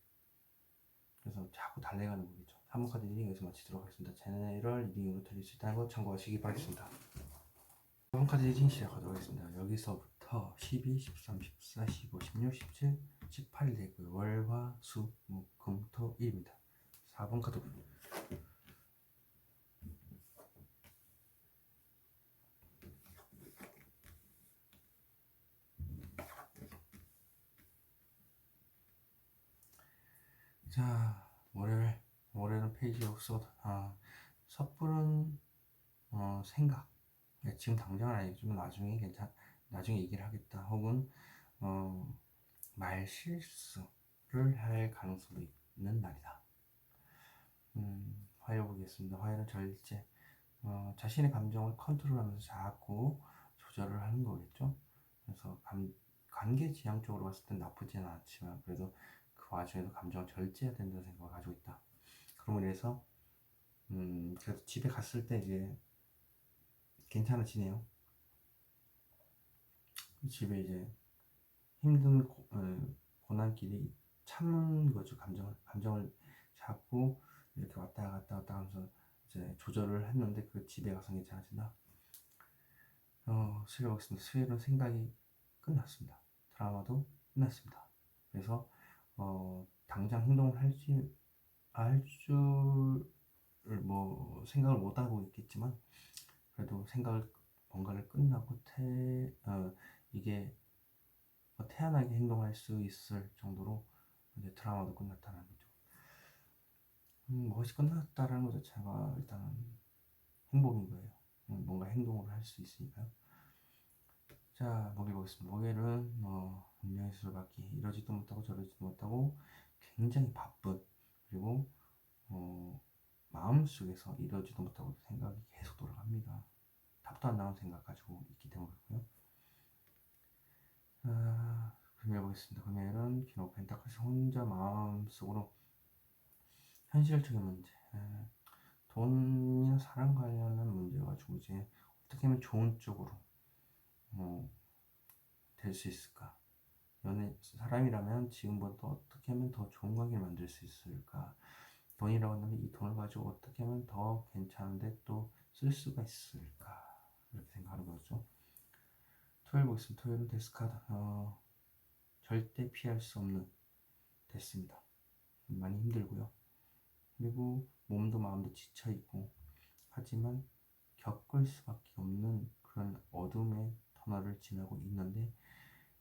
그래서 자꾸 달래가는 거겠죠. 3번 카드 리딩 여기서 마치도록 하겠습니다. 제너럴 리딩으로 드릴 수 있다는 거 참고하시기 바라겠습니다. 4번 카드 리딩 시작하도록 하겠습니다. 여기서부터 12, 13, 14, 15, 16, 17, 18이 되고요. 월, 화, 수, 목, 금, 토, 일입니다. 4번 카드. 자, 월요일은 페이지 없어. 섣부른 생각. 지금 당장은 아니지만 나중에 얘기를 하겠다. 혹은 말 실수를 할 가능성도 있는 날이다. 화요일 보겠습니다. 화요일은 절제. 자신의 감정을 컨트롤하면서 자꾸 조절을 하는 거겠죠. 그래서 관계 지향적으로 봤을 땐 나쁘지는 않지만, 그래도 그 와중에도 감정을 절제해야 된다는 생각을 가지고 있다. 그러므로 인해서 그래도 집에 갔을 때 이제 괜찮아지네요. 집에 이제 힘든 고난길이 참는 거죠. 감정을 자꾸 이렇게 왔다 갔다 하면서 이제 조절을 했는데, 그 집에 가서 괜찮아진다. 수요일 보겠습니다. 수요일은 생각이 끝났습니다. 드라마도 끝났습니다. 그래서 당장 행동을 할 줄을 뭐 생각을 못 하고 있겠지만, 그래도 뭔가를 끝나고 이게 태연하게 행동할 수 있을 정도로 이제 드라마도 끝났다는 거죠. 무엇이 끝났다라는 것 자체가 일단은 행복인 거예요. 뭔가 행동을 할 수 있으니까요. 자, 목요일 보겠습니다. 목요일은 운명의 수술받기, 이러지도 못하고 저러지도 못하고 굉장히 바쁜, 그리고 마음속에서 이러지도 못하고 생각이 계속 돌아갑니다. 답도 안 나오는 생각 가지고 있기 때문이고요. 금요일 보겠습니다. 금요일은 기노 펜타클스, 혼자 마음속으로 현실적인 문제. 돈이나 사랑 관련한 문제 가지고 이제 어떻게 하면 좋은 쪽으로 될 수 있을까? 사람이라면 지금보다 어떻게 하면 더 좋은 관계를 만들 수 있을까? 돈이라고 한다면 이 돈을 가지고 어떻게 하면 더 괜찮은데 또 쓸 수가 있을까? 이렇게 생각하는 거죠. 토요일 보겠습니다. 토요일은 데스카드. 절대 피할 수 없는 데스입니다. 많이 힘들고요. 그리고 몸도 마음도 지쳐있고, 하지만 겪을 수밖에 없는 그런 어둠의 터널을 지나고 있는데,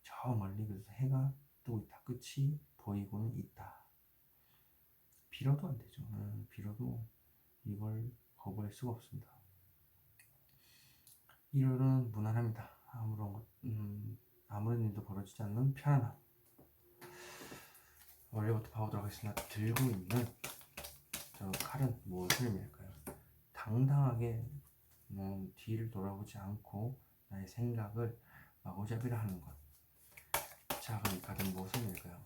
저 멀리 그래서 해가 뜨고 있다. 끝이 보이고는 있다. 빌어도 안 되죠. 빌어도 이걸 거부할 수가 없습니다. 일요일은 무난합니다. 아무런 일도 벌어지지 않는 편안함. 원래부터 봐보도록 하겠습니다. 들고 있는 저 칼은 무엇을 의미할까요? 당당하게 뒤를 돌아보지 않고 나의 생각을 마구잡이로 하는 것. 자, 그럼 이 카드는 무엇을 의미할까요?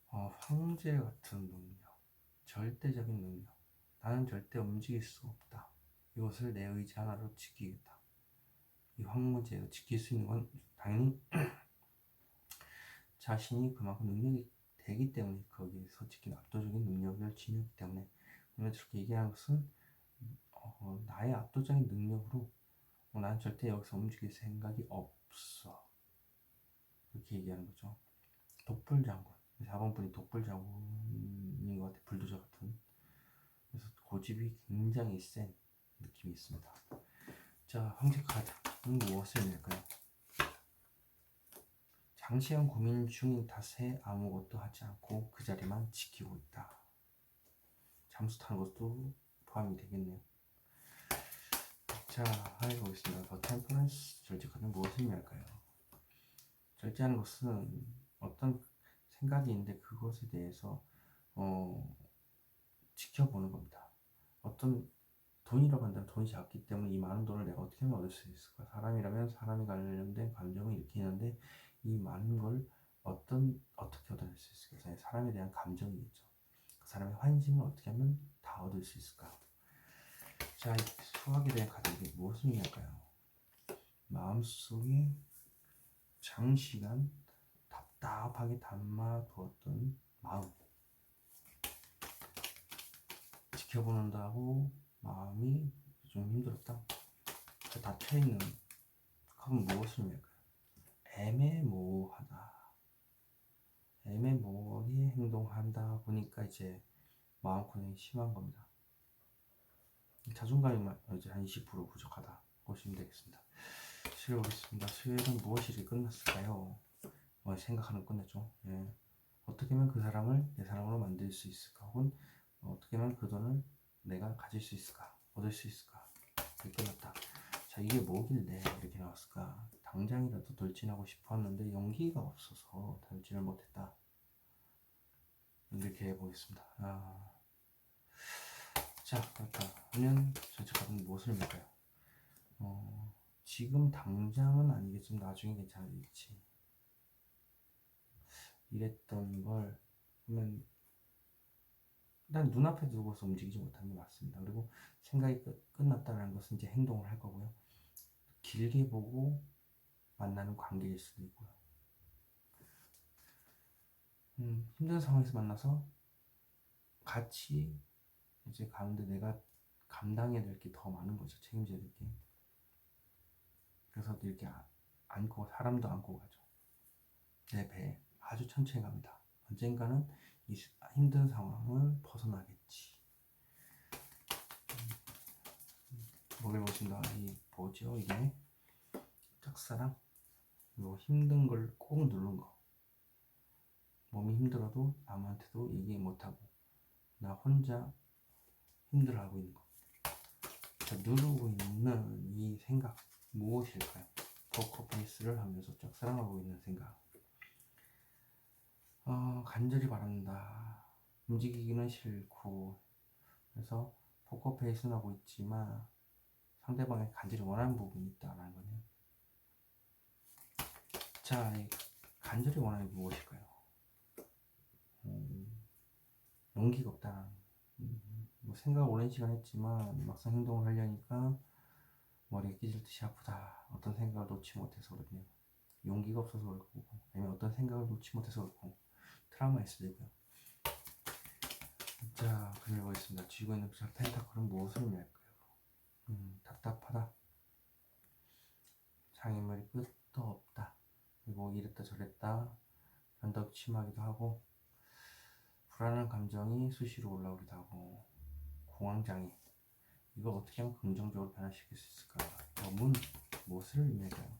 황제 같은 능력, 절대적인 능력. 나는 절대 움직일 수 없다. 이것을 내 의지 하나로 지키겠다. 이 황무지에서 지킬 수 있는 건 당연히 자신이 그만큼 능력이 되기 때문에 거기에서 지킨 압도적인 능력을 지녔기 때문에 저렇게 얘기하는 것은 나의 압도적인 능력으로 난 절대 여기서 움직일 생각이 없어. 그렇게 얘기하는 거죠. 독불장군. 4번 분이 독불장군인 것 같아. 불도저 같은. 그래서 고집이 굉장히 센 느낌이 있습니다. 자, 황제 카드는 무엇을 의미할까요? 장시간 고민 중인 탓에 아무것도 하지 않고 그 자리만 지키고 있다. 잠수 타는 것도 포함이 되겠네요. 자, 해보겠습니다. 더 템퍼런스 절제카드는 무엇을 의미할까요? 절제하는 것은 어떤 생각이 있는데 그것에 대해서 지켜보는 겁니다. 어떤 돈이라고 한다면 돈이 작기 때문에 이 많은 돈을 내가 어떻게 하면 얻을 수 있을까? 사람이라면 사람에 관련된 감정을 일으키는데 이 많은 걸 어떻게 얻어낼 수 있을까? 사람에 대한 감정이겠죠. 그 사람의 환심을 어떻게 하면 다 얻을 수 있을까? 자, 수학에 대한 카드는 무엇을 의미할까요? 마음속에 장시간 답답하게 담아두었던 마음 지켜보는다고 마음이 좀 힘들었다. 닫혀있는 그건 무엇을 의미할까요? 애매모호하게 행동한다 보니까 이제 마음고생이 심한 겁니다. 자존감이 이제 한 20% 부족하다 보시면 되겠습니다. 수요일 보겠습니다. 수요일은 무엇이 이렇게 끝났을까요? 생각하는 끝냈죠. 예. 어떻게 하면 그 사람을 내 사람으로 만들 수 있을까? 혹은 어떻게 하면 그 돈을 내가 가질 수 있을까? 얻을 수 있을까? 이렇게 끝났다. 자, 이게 뭐길래 이렇게 나왔을까? 당장이라도 돌진하고 싶었는데 용기가 없어서 돌진을 못했다. 이렇게 해보겠습니다. 자, 그렇다면 전체 카드는 무엇을 의미할까요? 지금 당장은 아니겠지만 나중에 괜찮을지. 이랬던 걸 보면 일단 눈앞에 두고서 움직이지 못하는 게 맞습니다. 그리고 생각이 끝났다는 것은 이제 행동을 할 거고요. 길게 보고 만나는 관계일 수도 있고요. 힘든 상황에서 만나서 같이 이제 가는데 내가 감당해야 될 게 더 많은 거죠. 책임져야 될 게. 그래서 이렇게 안고 사람도 안고 가죠. 내 배에 아주 천천히 갑니다. 언젠가는 이 힘든 상황을 벗어나겠지. 목에 보신다. 이 뭐죠 이게? 짝사랑. 요 힘든 걸 꼭 누른 거. 몸이 힘들어도 남한테도 얘기 못하고 나 혼자 힘들어하고 있는 거. 자, 누르고 있는 이 생각 무엇일까요? 포커페이스를 하면서 짝사랑하고 있는 생각. 간절히 바란다. 움직이기는 싫고 그래서 포커페이스는 하고 있지만 상대방이 간절히 원하는 부분이 있다라는 거네요. 자, 간절히 원하는 게 무엇일까요? 용기가 없다. 뭐 생각을 오랜 시간 했지만 막상 행동을 하려니까 머리가 깨질듯이 아프다. 어떤 생각을 놓지 못해서 그렇네요. 용기가 없어서 그럴 거고, 아니면 어떤 생각을 놓지 못해서 그렇고, 트라우마일 수도 있고요. 자, 그럼 해보겠습니다. 쥐고 있는 저 펜타클은 무엇을 의미할까요? 답답하다. 장애물이 끝도 없다. 그리고 이랬다 저랬다 변덕침하기도 하고, 불안한 감정이 수시로 올라오기도 하고, 공황장애. 이걸 어떻게 하면 긍정적으로 변화시킬 수 있을까? 너무 무엇을 의미할까요?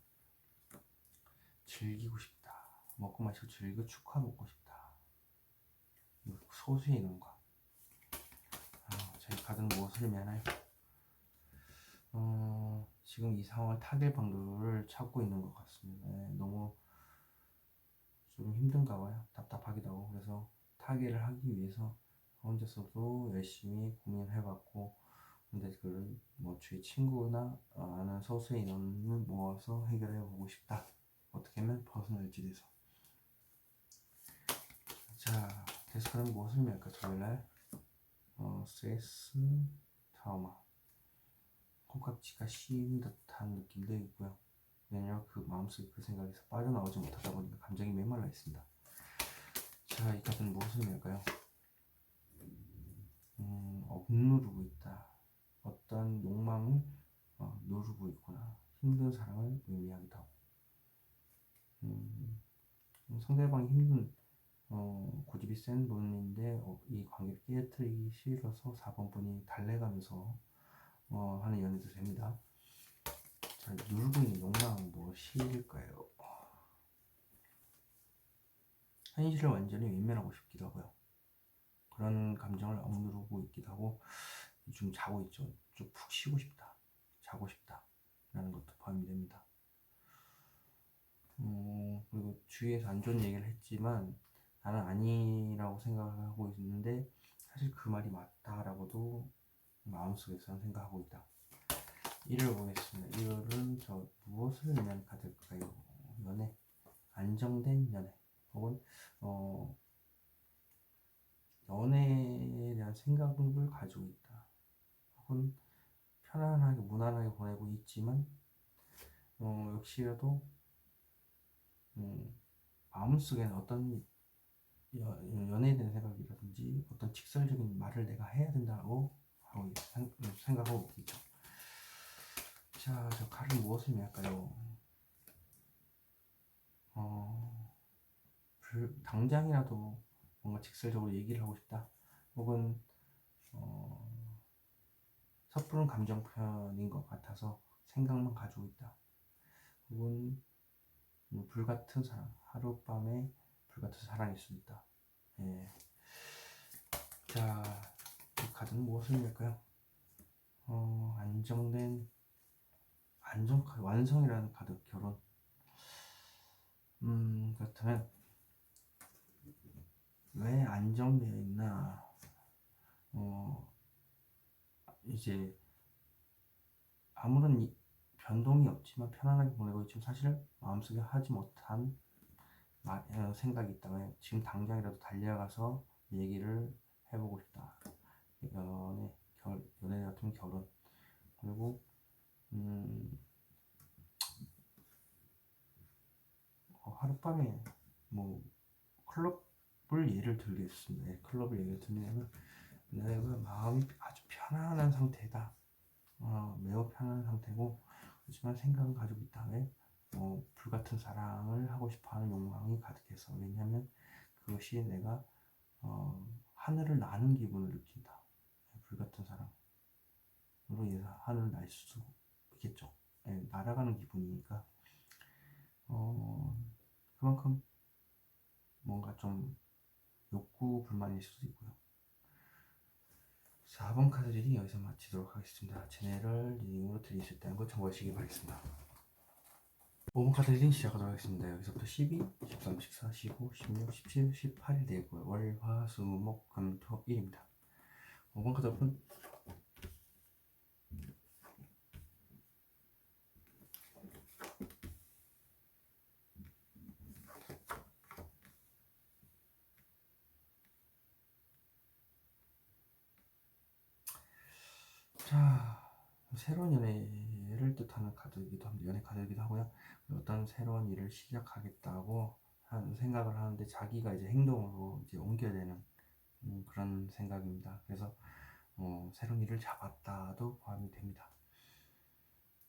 즐기고 싶다. 먹고 마시고 즐기고 축하 먹고 싶다. 소수의 인원과. 저희 카드는 무엇을 의미하나요? 지금 이 상황을 타개할 방도를 찾고 있는 것 같습니다. 너무 좀 힘든가 봐요. 답답하기도 하고. 그래서 타개를 하기 위해서 혼자서도 열심히 고민해봤고, 근데 그걸 뭐 주위 친구나 아는 소수의 인원을 모아서 해결해 보고 싶다. 어떻게 하면 벗어날 지에서. 자, 데스크는 무엇을 의미할까? 토요일날 스트레스, 트라우마, 콩깍지가 씌인 듯한 느낌도 있고요. 왜냐면 그 마음속에 그 생각에서 빠져나오지 못하다 보니까 감정이 메말라 있습니다. 자, 이 카드는 무엇을 의미할까요? 억누르고 있다. 어떤 욕망을 누르고 있거나 힘든 사랑을 의미하기도 하고, 상대방이 힘든 고집이 센 분인데 이 관계를 깨뜨리기 싫어서 4번 분이 달래가면서 하는 연애도 됩니다. 자, 누르고 있는 욕망은 무엇일까요? 현실을 완전히 외면하고 싶기도 하고요. 그런 감정을 억누르고 있기도 하고, 좀 자고 있죠. 좀 푹 쉬고 싶다. 자고 싶다. 라는 것도 포함이 됩니다. 그리고 주위에서 안 좋은 얘기를 했지만 나는 아니라고 생각하고 있는데 사실 그 말이 맞다라고도 마음속에서 생각하고 있다. 1을 보겠습니다. 1은 저 무엇을 의미하는 카드일까요? 연애, 안정된 연애, 혹은 연애에 대한 생각을 가지고 있다. 혹은 편안하게 무난하게 보내고 있지만 역시라도 마음속에는 어떤 연애에 대한 생각이라든지 어떤 직설적인 말을 내가 해야 된다고 생각하고 있죠. 자, 저 칼은 무엇을 의미할까요? 당장이라도 뭔가 직설적으로 얘기를 하고 싶다. 혹은 섣부른 감정 표현인 것 같아서 생각만 가지고 있다. 혹은 불같은 사랑, 하룻밤에 불같은 사랑일 수 있다. 예. 자, 이 카드는 무엇을 의미할까요? 안정된 안정 카드, 완성이라는 카드, 결혼. 그렇다면 왜 안정되어 있나? 이제 아무런 변동이 없지만 편안하게 보내고 있지만 사실 마음속에 하지 못한 생각이 있다면 지금 당장이라도 달려가서 얘기를 해보고 싶다. 연애 같으면 결혼. 그리고 하룻밤에 뭐 클럽을 예를 들겠습니다. 클럽을 예를 들면 내가 마음이 아주 편안한 상태다. 매우 편안한 상태고, 하지만 생각을 가지고 있다. 왜? 불같은 사랑을 하고 싶어하는 욕망이 가득해서. 왜냐하면 그것이 내가 하늘을 나는 기분을 느낀다. 불같은 사랑으로 인해서 하늘을 날 수 있겠죠. 날아가는 기분이니까 그만큼 뭔가 좀 욕구 불만일 수도 있고요. 4번 카드 리딩 여기서 마치도록 하겠습니다. 제네럴 리딩으로 드릴 수 있다는 거 참고하시기 바라겠습니다. 5번 카드 리딩 시작하도록 하겠습니다. 여기서부터 12, 13, 14, 15, 16, 17, 18일 되고요. 월, 화, 수, 목, 금, 토, 일입니다. 5번 카드 오픈. 새로운 연애를 뜻하는 카드이기도 합니다. 연애 카드이기도 하고요. 어떤 새로운 일을 시작하겠다고 하는 생각을 하는데 자기가 이제 행동으로 이제 옮겨야 되는 그런 생각입니다. 그래서 새로운 일을 잡았다도 포함이 됩니다.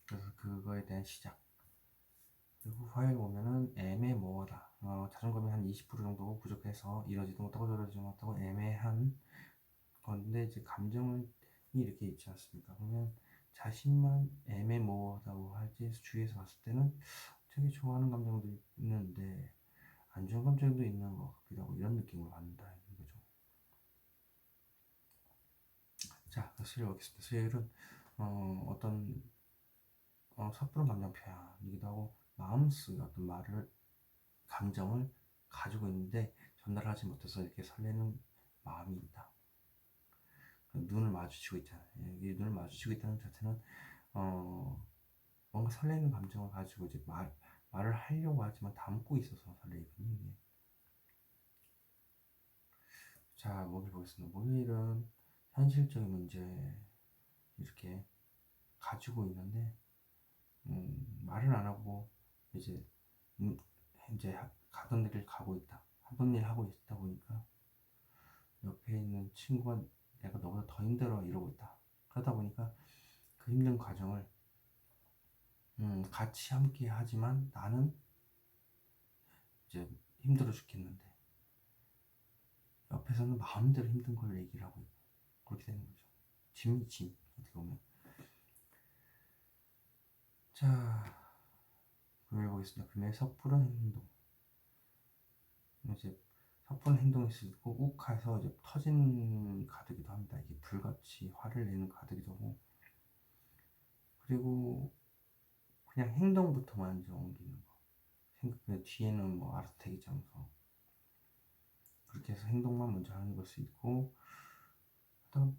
그래서 그거에 대한 시작. 그리고 화요일 보면은 애매모호하다. 자존감이 한 20% 정도 부족해서 이러지도 못하고 저러지도 못하고 애매한 건데 이제 감정이 이렇게 있지 않습니까? 그러면 자신만 애매모호하다고 할지 주위에서 봤을 때는 되게 좋아하는 감정도 있는데 안 좋은 감정도 있는 것 같기도 하고 이런 느낌을 받는다 이거죠. 자, 수요일 보겠습니다. 수요일은 어떤 섣부른 감정 표현이기도 하고 마음속에 어떤 말을 감정을 가지고 있는데 전달하지 못해서 이렇게 설레는 마음이 있다. 눈을 마주치고 있잖아요. 이 눈을 마주치고 있다는 자체는 뭔가 설레는 감정을 가지고 이제 말을 하려고 하지만 담고 있어서 설레거든요. 이게. 자, 목요일 보겠습니다. 목요일은 현실적인 문제 이렇게 가지고 있는데 말을 안 하고 이제 이제 가던 길을 가고 있다. 하던 일 하고 있다 보니까 옆에 있는 친구가 내가 너보다 더 힘들어 이러고 있다. 그러다 보니까 그 힘든 과정을 같이 함께 하지만 나는 이제 힘들어 죽겠는데 옆에서는 마음대로 힘든 걸 얘기를 하고 있고 그렇게 되는 거죠. 짐이 짐 어떻게 보면. 자, 금요일 보겠습니다. 금요일 섣부른 행동. 이제 섣부른 행동일 수 있고 욱해서 이제 터진 카드기도 합니다. 이게 불같이 화를 내는 카드기도 하고 그리고 그냥 행동부터 먼저 옮기는 거. 그 뒤에는 뭐 알아서 되겠지 하면서 그렇게 해서 행동만 먼저 하는 걸 수 있고 그다음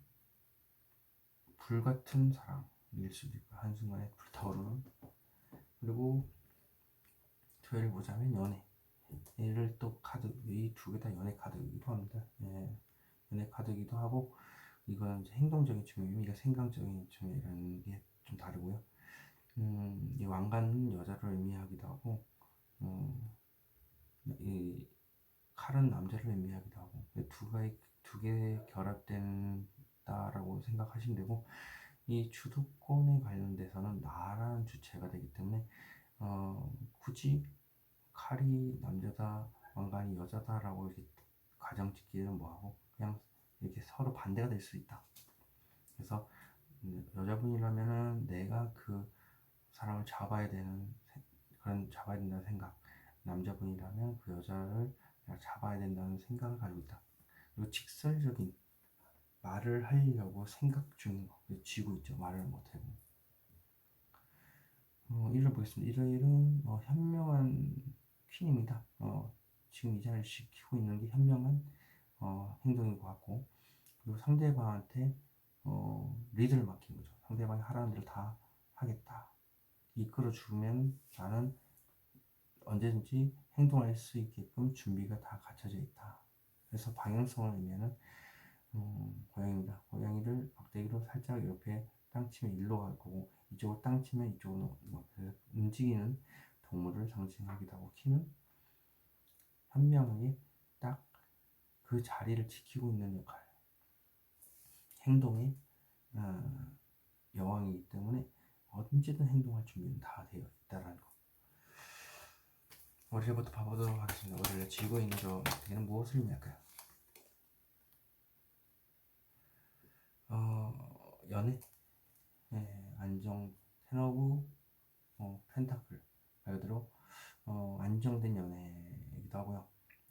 불같은 사랑일 수도 있고 한순간에 불타오르는. 그리고 토요일 보자면 연애. 얘를 또 카드 이 두 개 다 연애 카드이기도 합니다. 예, 연애 카드이기도 하고 이거는 이제 행동적인 측면이고 이게 생각적인 측면이라는 게 좀 다르고요. 이 왕관은 여자를 의미하기도 하고 이 칼은 남자를 의미하기도 하고 두 개 결합된다라고 생각하시면 되고 이 주도권에 관련돼서는 나라는 주체가 되기 때문에 굳이 칼이 남자다 왕관이 여자다라고 이렇게 가정 짓기는 뭐하고 그냥 이렇게 서로 반대가 될 수 있다. 그래서 여자분이라면은 내가 그 사람을 잡아야 되는 그런 잡아야 된다는 생각, 남자분이라면 그 여자를 내가 잡아야 된다는 생각을 가지고 있다. 그리고 직설적인 말을 하려고 생각 중인 거 쥐고 있죠. 말을 못하고. 일요일 보겠습니다. 일요일은 현명한 퀸입니다. 지금 이 자리를 지키고 있는 게 현명한 행동인 것 같고 그리고 상대방한테 리드를 맡긴 거죠. 상대방이 하라는 대로 다 하겠다. 이끌어 주면 나는 언제든지 행동할 수 있게끔 준비가 다 갖춰져 있다. 그래서 방향성을 의미하는 고양이입니다. 고양이를 막대기로 살짝 옆에 땅 치면 일로 갈 거고 이쪽으로 땅 치면 이쪽으로 움직이는 동물을 상징하기도 하고 키는 현명하게 딱 그 자리를 지키고 있는 역할 행동의 여왕이기 때문에 언제든 행동할 준비는 다 되어 있다라는 거. 월요일부터 봐보도록 하겠습니다. 월요일에 쥐고 있는 저 얘는 무엇을 의미할까요? 연애, 안정, 테너브, 펜타클 말 그대로 안정된 연애이기도 하고요.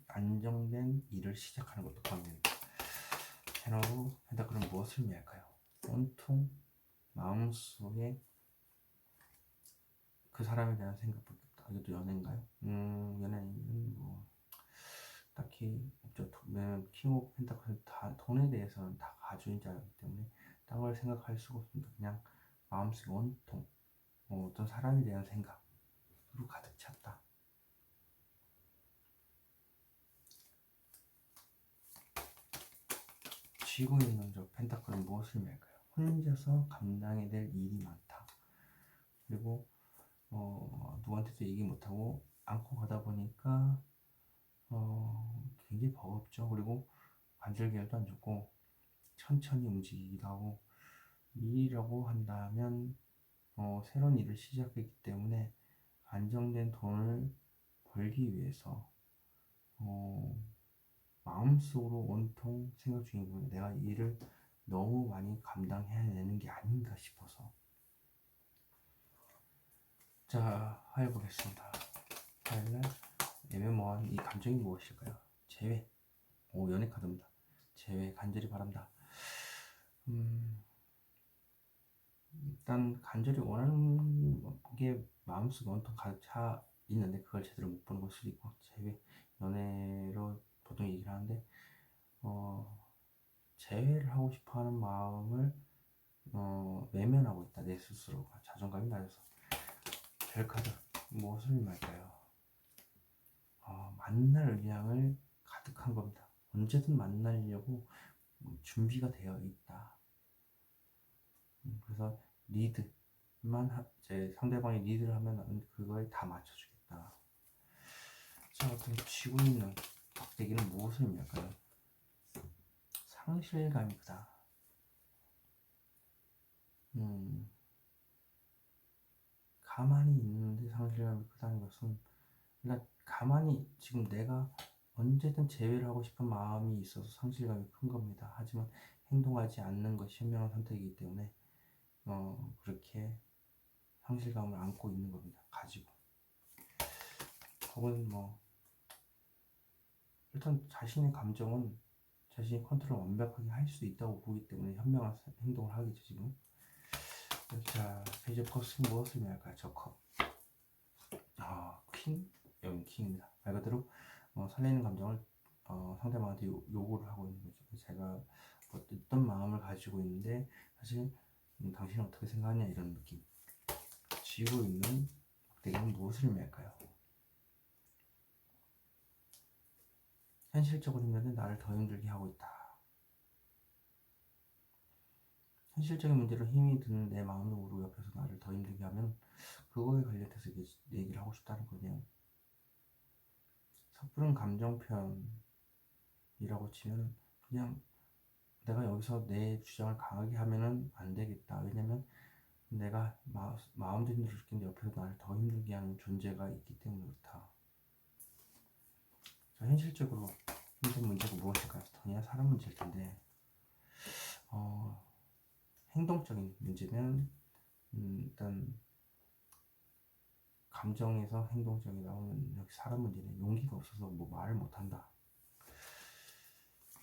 안정된 일을 시작하는 것도 포함됩니다. 테너브, 펜타클은 무엇을 의미할까요? 온통 마음속에 그 사람에 대한 생각밖에 없다. 이것도 연애인가요? 연애는 뭐 딱히 없죠. 킹 오브 펜타클 다 돈에 대해서는 다 가주인 자이기 때문에 딴 걸 생각할 수가 없습니다. 그냥 마음속에 온통 어떤 사람에 대한 생각으로 가득 찼다. 쥐고 있는 저 펜타클은 무엇을 의미할까요? 혼자서 감당해야 될 일이 많다. 그리고 누구한테도 얘기 못하고 안고 가다 보니까 굉장히 버겁죠. 그리고 관절기혈도 안 좋고 천천히 움직이기도 하고, 일이라고 한다면 새로운 일을 시작했기 때문에 안정된 돈을 벌기 위해서 마음속으로 온통 생각 중이고, 내가 일을 너무 많이 감당해야 되는 게 아닌가 싶어서. 자, 해보겠습니다. 화요일날 애매모호한 이 감정이 무엇일까요? 재회. 연애 카드입니다. 재회 간절히 바란다. 일단 간절히 원하는 게 마음속에 온통 가득 차 있는데 그걸 제대로 못 보는 걸 수도 있고, 재회, 연애로 보통 얘기를 하는데 재회를 하고 싶어하는 마음을 외면하고 있다. 내 스스로가 자존감이 낮아서. 별카드 무엇을 말까요? 만날 의향을 가득한 겁니다. 언제든 만나려고 준비가 되어 있다. 그래서 리드만 이제 상대방이 리드를 하면 그거에 다 맞춰주겠다. 자, 어떤 쥐고 있는 막대기는 무엇을 의미할까요? 상실감이 크다. 가만히 있는데 상실감이 크다는 것은, 그러니까 가만히 지금 내가 언제든 제외를 하고 싶은 마음이 있어서 상실감이 큰 겁니다. 하지만 행동하지 않는 것이 현명한 선택이기 때문에 그렇게 상실감을 안고 있는 겁니다. 가지고. 혹은 일단 자신의 감정은 자신이 컨트롤 완벽하게 할 수 있다고 보기 때문에 현명한 행동을 하겠죠, 지금. 자, 페이지 오브 컵스 무엇을 의미할까요? 저 컵. 퀸? 여기 킹입니다. 말 그대로 설레는 감정을 상대방한테 요구를 하고 있는 거죠. 제가 어떤 마음을 가지고 있는데 사실 당신은 어떻게 생각하냐, 이런 느낌. 쥐고 있는 막대기는 무엇을 의미할까요? 현실적으로 힘든데 나를 더 힘들게 하고 있다. 현실적인 문제로 힘이 드는 내 마음을 모르고 옆에서 나를 더 힘들게 하면 그거에 관련해서 얘기를 하고 싶다는 거네요. 섣부른 감정 표현이라고 치면 그냥 내가 여기서 내 주장을 강하게 하면은 안 되겠다. 왜냐면 내가 마음도 힘들어 죽겠는데 옆에서 나를 더 힘들게 하는 존재가 있기 때문에 그렇다. 자, 현실적으로 힘든 문제가 무엇일까요? 그냥 사람 문제일 텐데 행동적인 문제는 일단 감정에서 행동적이 나오면 역시 사람 문제는 용기가 없어서 말을 못한다.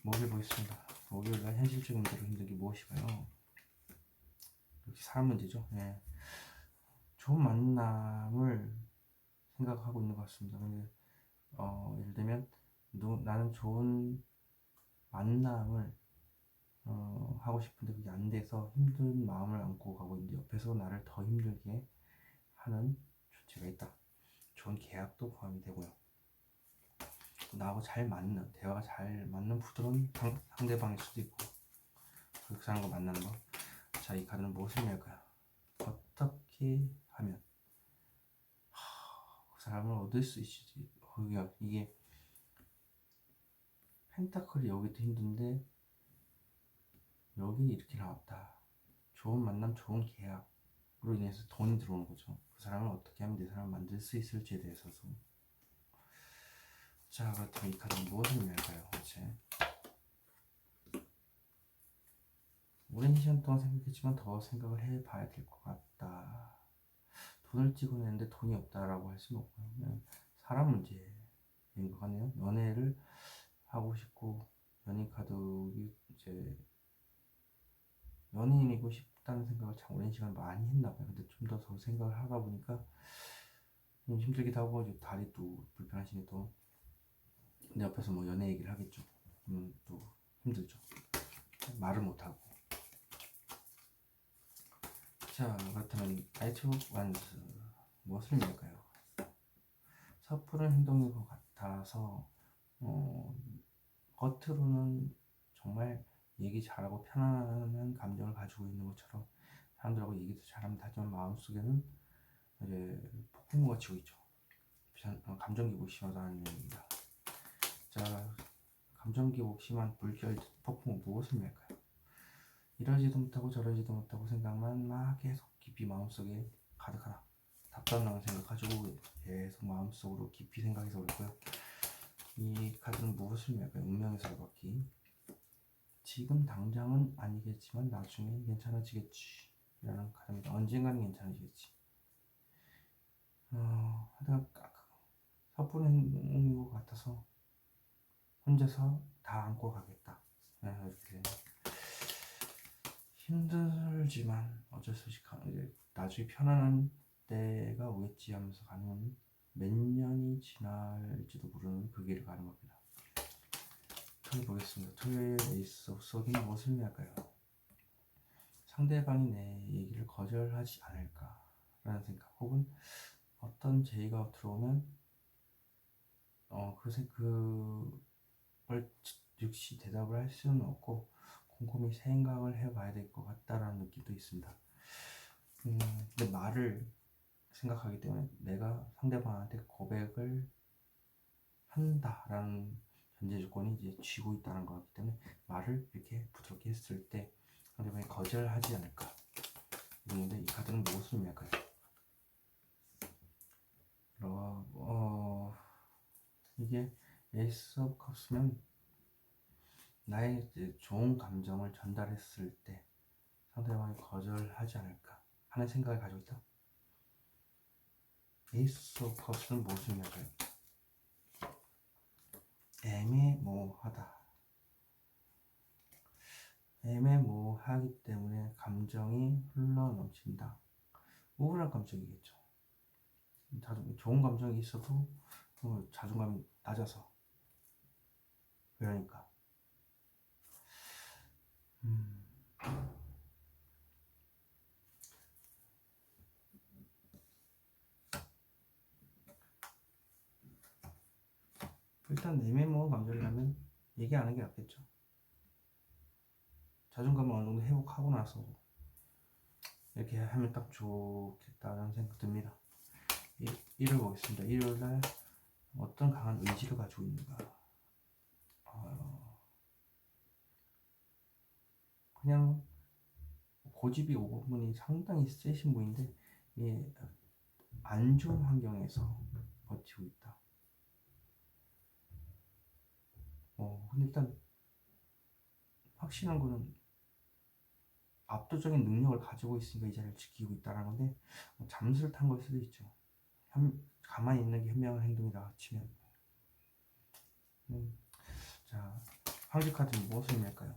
목요일 보겠습니다. 목요일날 현실적인 문제로 힘든 게 무엇일까요? 역시 사람 문제죠. 네. 좋은 만남을 생각하고 있는 것 같습니다. 근데 예를 들면 나는 좋은 만남을 하고 싶은데 그게 안 돼서 힘든 마음을 안고 가고 있는데 옆에서 나를 더 힘들게 하는 존재가 있다. 좋은 계약도 포함이 되고요. 나하고 잘 맞는, 대화가 잘 맞는 부드러운 상대방일 수도 있고, 그 사람과 만나는 거. 자, 이 카드는 무엇을 의미할까요? 어떻게 하면 그 사람을 얻을 수 있을지. 이게 펜타클이 여기도 힘든데 여기 이렇게 나왔다. 좋은 만남, 좋은 계약으로 인해서 돈이 들어오는 거죠. 그 사람을 어떻게 하면 내 사람을 만들 수 있을지에 대해서도. 자, 그렇다면 이 카드는 무엇을 의미할까요? 대체 오랜 시간 동안 생각했지만 더 생각을 해봐야 될 것 같다. 돈을 찍어내는데 돈이 없다라고 할 수는 없고요. 그냥 사람 문제인 것 같네요. 연애를 하고 싶고, 연인 카드 이제 연인이고 싶다는 생각을 참 오랜 시간 많이 했나봐요. 근데 좀 더 생각을 하다 보니까 좀 힘들기도 하고, 다리도 불편하시니 또 내 옆에서 연애 얘기를 하겠죠. 또 힘들죠. 말을 못하고. 자, 그렇다면 나이트 오브 완스 무엇을 의미할까요? 섣부른 행동인 것 같아서 겉으로는 정말 얘기 잘하고 편안한 감정을 가지고 있는 것처럼 사람들하고 얘기도 잘하면 하지만 마음속에는 이제 폭풍우가 치고 있죠. 감정 기복이 심하다는 얘기입니다. 자, 감정 기복 심한 불결 폭풍우 무엇을 말까요? 이러지도 못하고 저러지도 못하고 생각만 막 계속 깊이 마음속에 가득하다. 답답한 생각 가지고 계속 마음속으로 깊이 생각해서 그렇고요. 이 카드는 무엇을 말까요? 운명에서 받기. 지금 당장은 아니겠지만 나중에 괜찮아지겠지 라는 카드입니다. 언젠가는 괜찮아지겠지. 하여튼 섣부른 행동인 것 같아서 혼자서 다 안고 가겠다. 이렇게 힘들지만 어쩔 수 없이 이제 나중에 편안한 때가 오겠지 하면서 가는, 몇 년이 지날지도 모르는 그 길을 가는 겁니다. 토요일 보겠습니다. 토요일 에이스 오브 소드는 무엇을 의미할까요? 상대방이 내 얘기를 거절하지 않을까 라는 생각, 혹은 어떤 제의가 들어오면 그걸 즉시 대답을 할 수는 없고 곰곰이 생각을 해봐야 될 것 같다라는 느낌도 있습니다. 근데 말을 생각하기 때문에 내가 상대방한테 고백을 한다라는 전제 조건이 이제 쥐고 있다는 거기 때문에 말을 이렇게 부드럽게 했을 때 상대방이 거절하지 않을까. 그런데 이 카드는 무엇을 의미할까요? 이게 에이스 오브 컵스면 나의 이제 좋은 감정을 전달했을 때 상대방이 거절하지 않을까 하는 생각을 가지고 있다. 에이스 오브 컵스는 무엇을 의미할까요? 애매모호하다. 애매모호하기 때문에 감정이 흘러넘친다. 우울한 감정이겠죠. 좋은 감정이 있어도 자존감이 낮아서 그러니까 일단 애매모호한 감정이라면 얘기 안 하는 게 낫겠죠. 자존감을 어느 정도 회복하고 나서 이렇게 하면 딱 좋겠다는 생각 듭니다. 일요일 보겠습니다. 일요일날 어떤 강한 의지를 가지고 있는가. 그냥 고집이 오분이 상당히 세신 분인데 안 좋은 환경에서 버티고 있다. 근데 일단 확실한 거는 압도적인 능력을 가지고 있으니까 이 자리를 지키고 있다는 건데 잠수를 탄 걸 수도 있죠. 가만히 있는 게 현명한 행동이다 치면. 자, 황제 카드는 무엇을 의미할까요?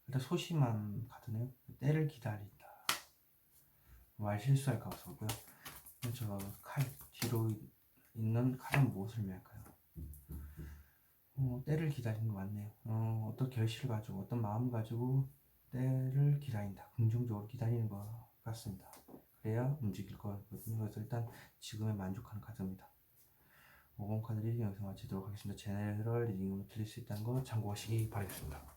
일단 소심한 카드네요. 때를 기다린다. 말 실수할까 봐서고요. 저 칼 뒤로 있는 칼은 무엇을 의미할까요? 때를 기다리는 거 맞네요. 어떤 결실을 가지고 어떤 마음을 가지고 때를 기다린다. 긍정적으로 기다리는 것 같습니다. 그래야 움직일 거거든요. 그래서 일단 지금에 만족하는 카드입니다. 5번 카드 리딩 영상 마치도록 하겠습니다. 제너럴 리딩으로 틀릴 수 있다는 거 참고하시기 바라겠습니다.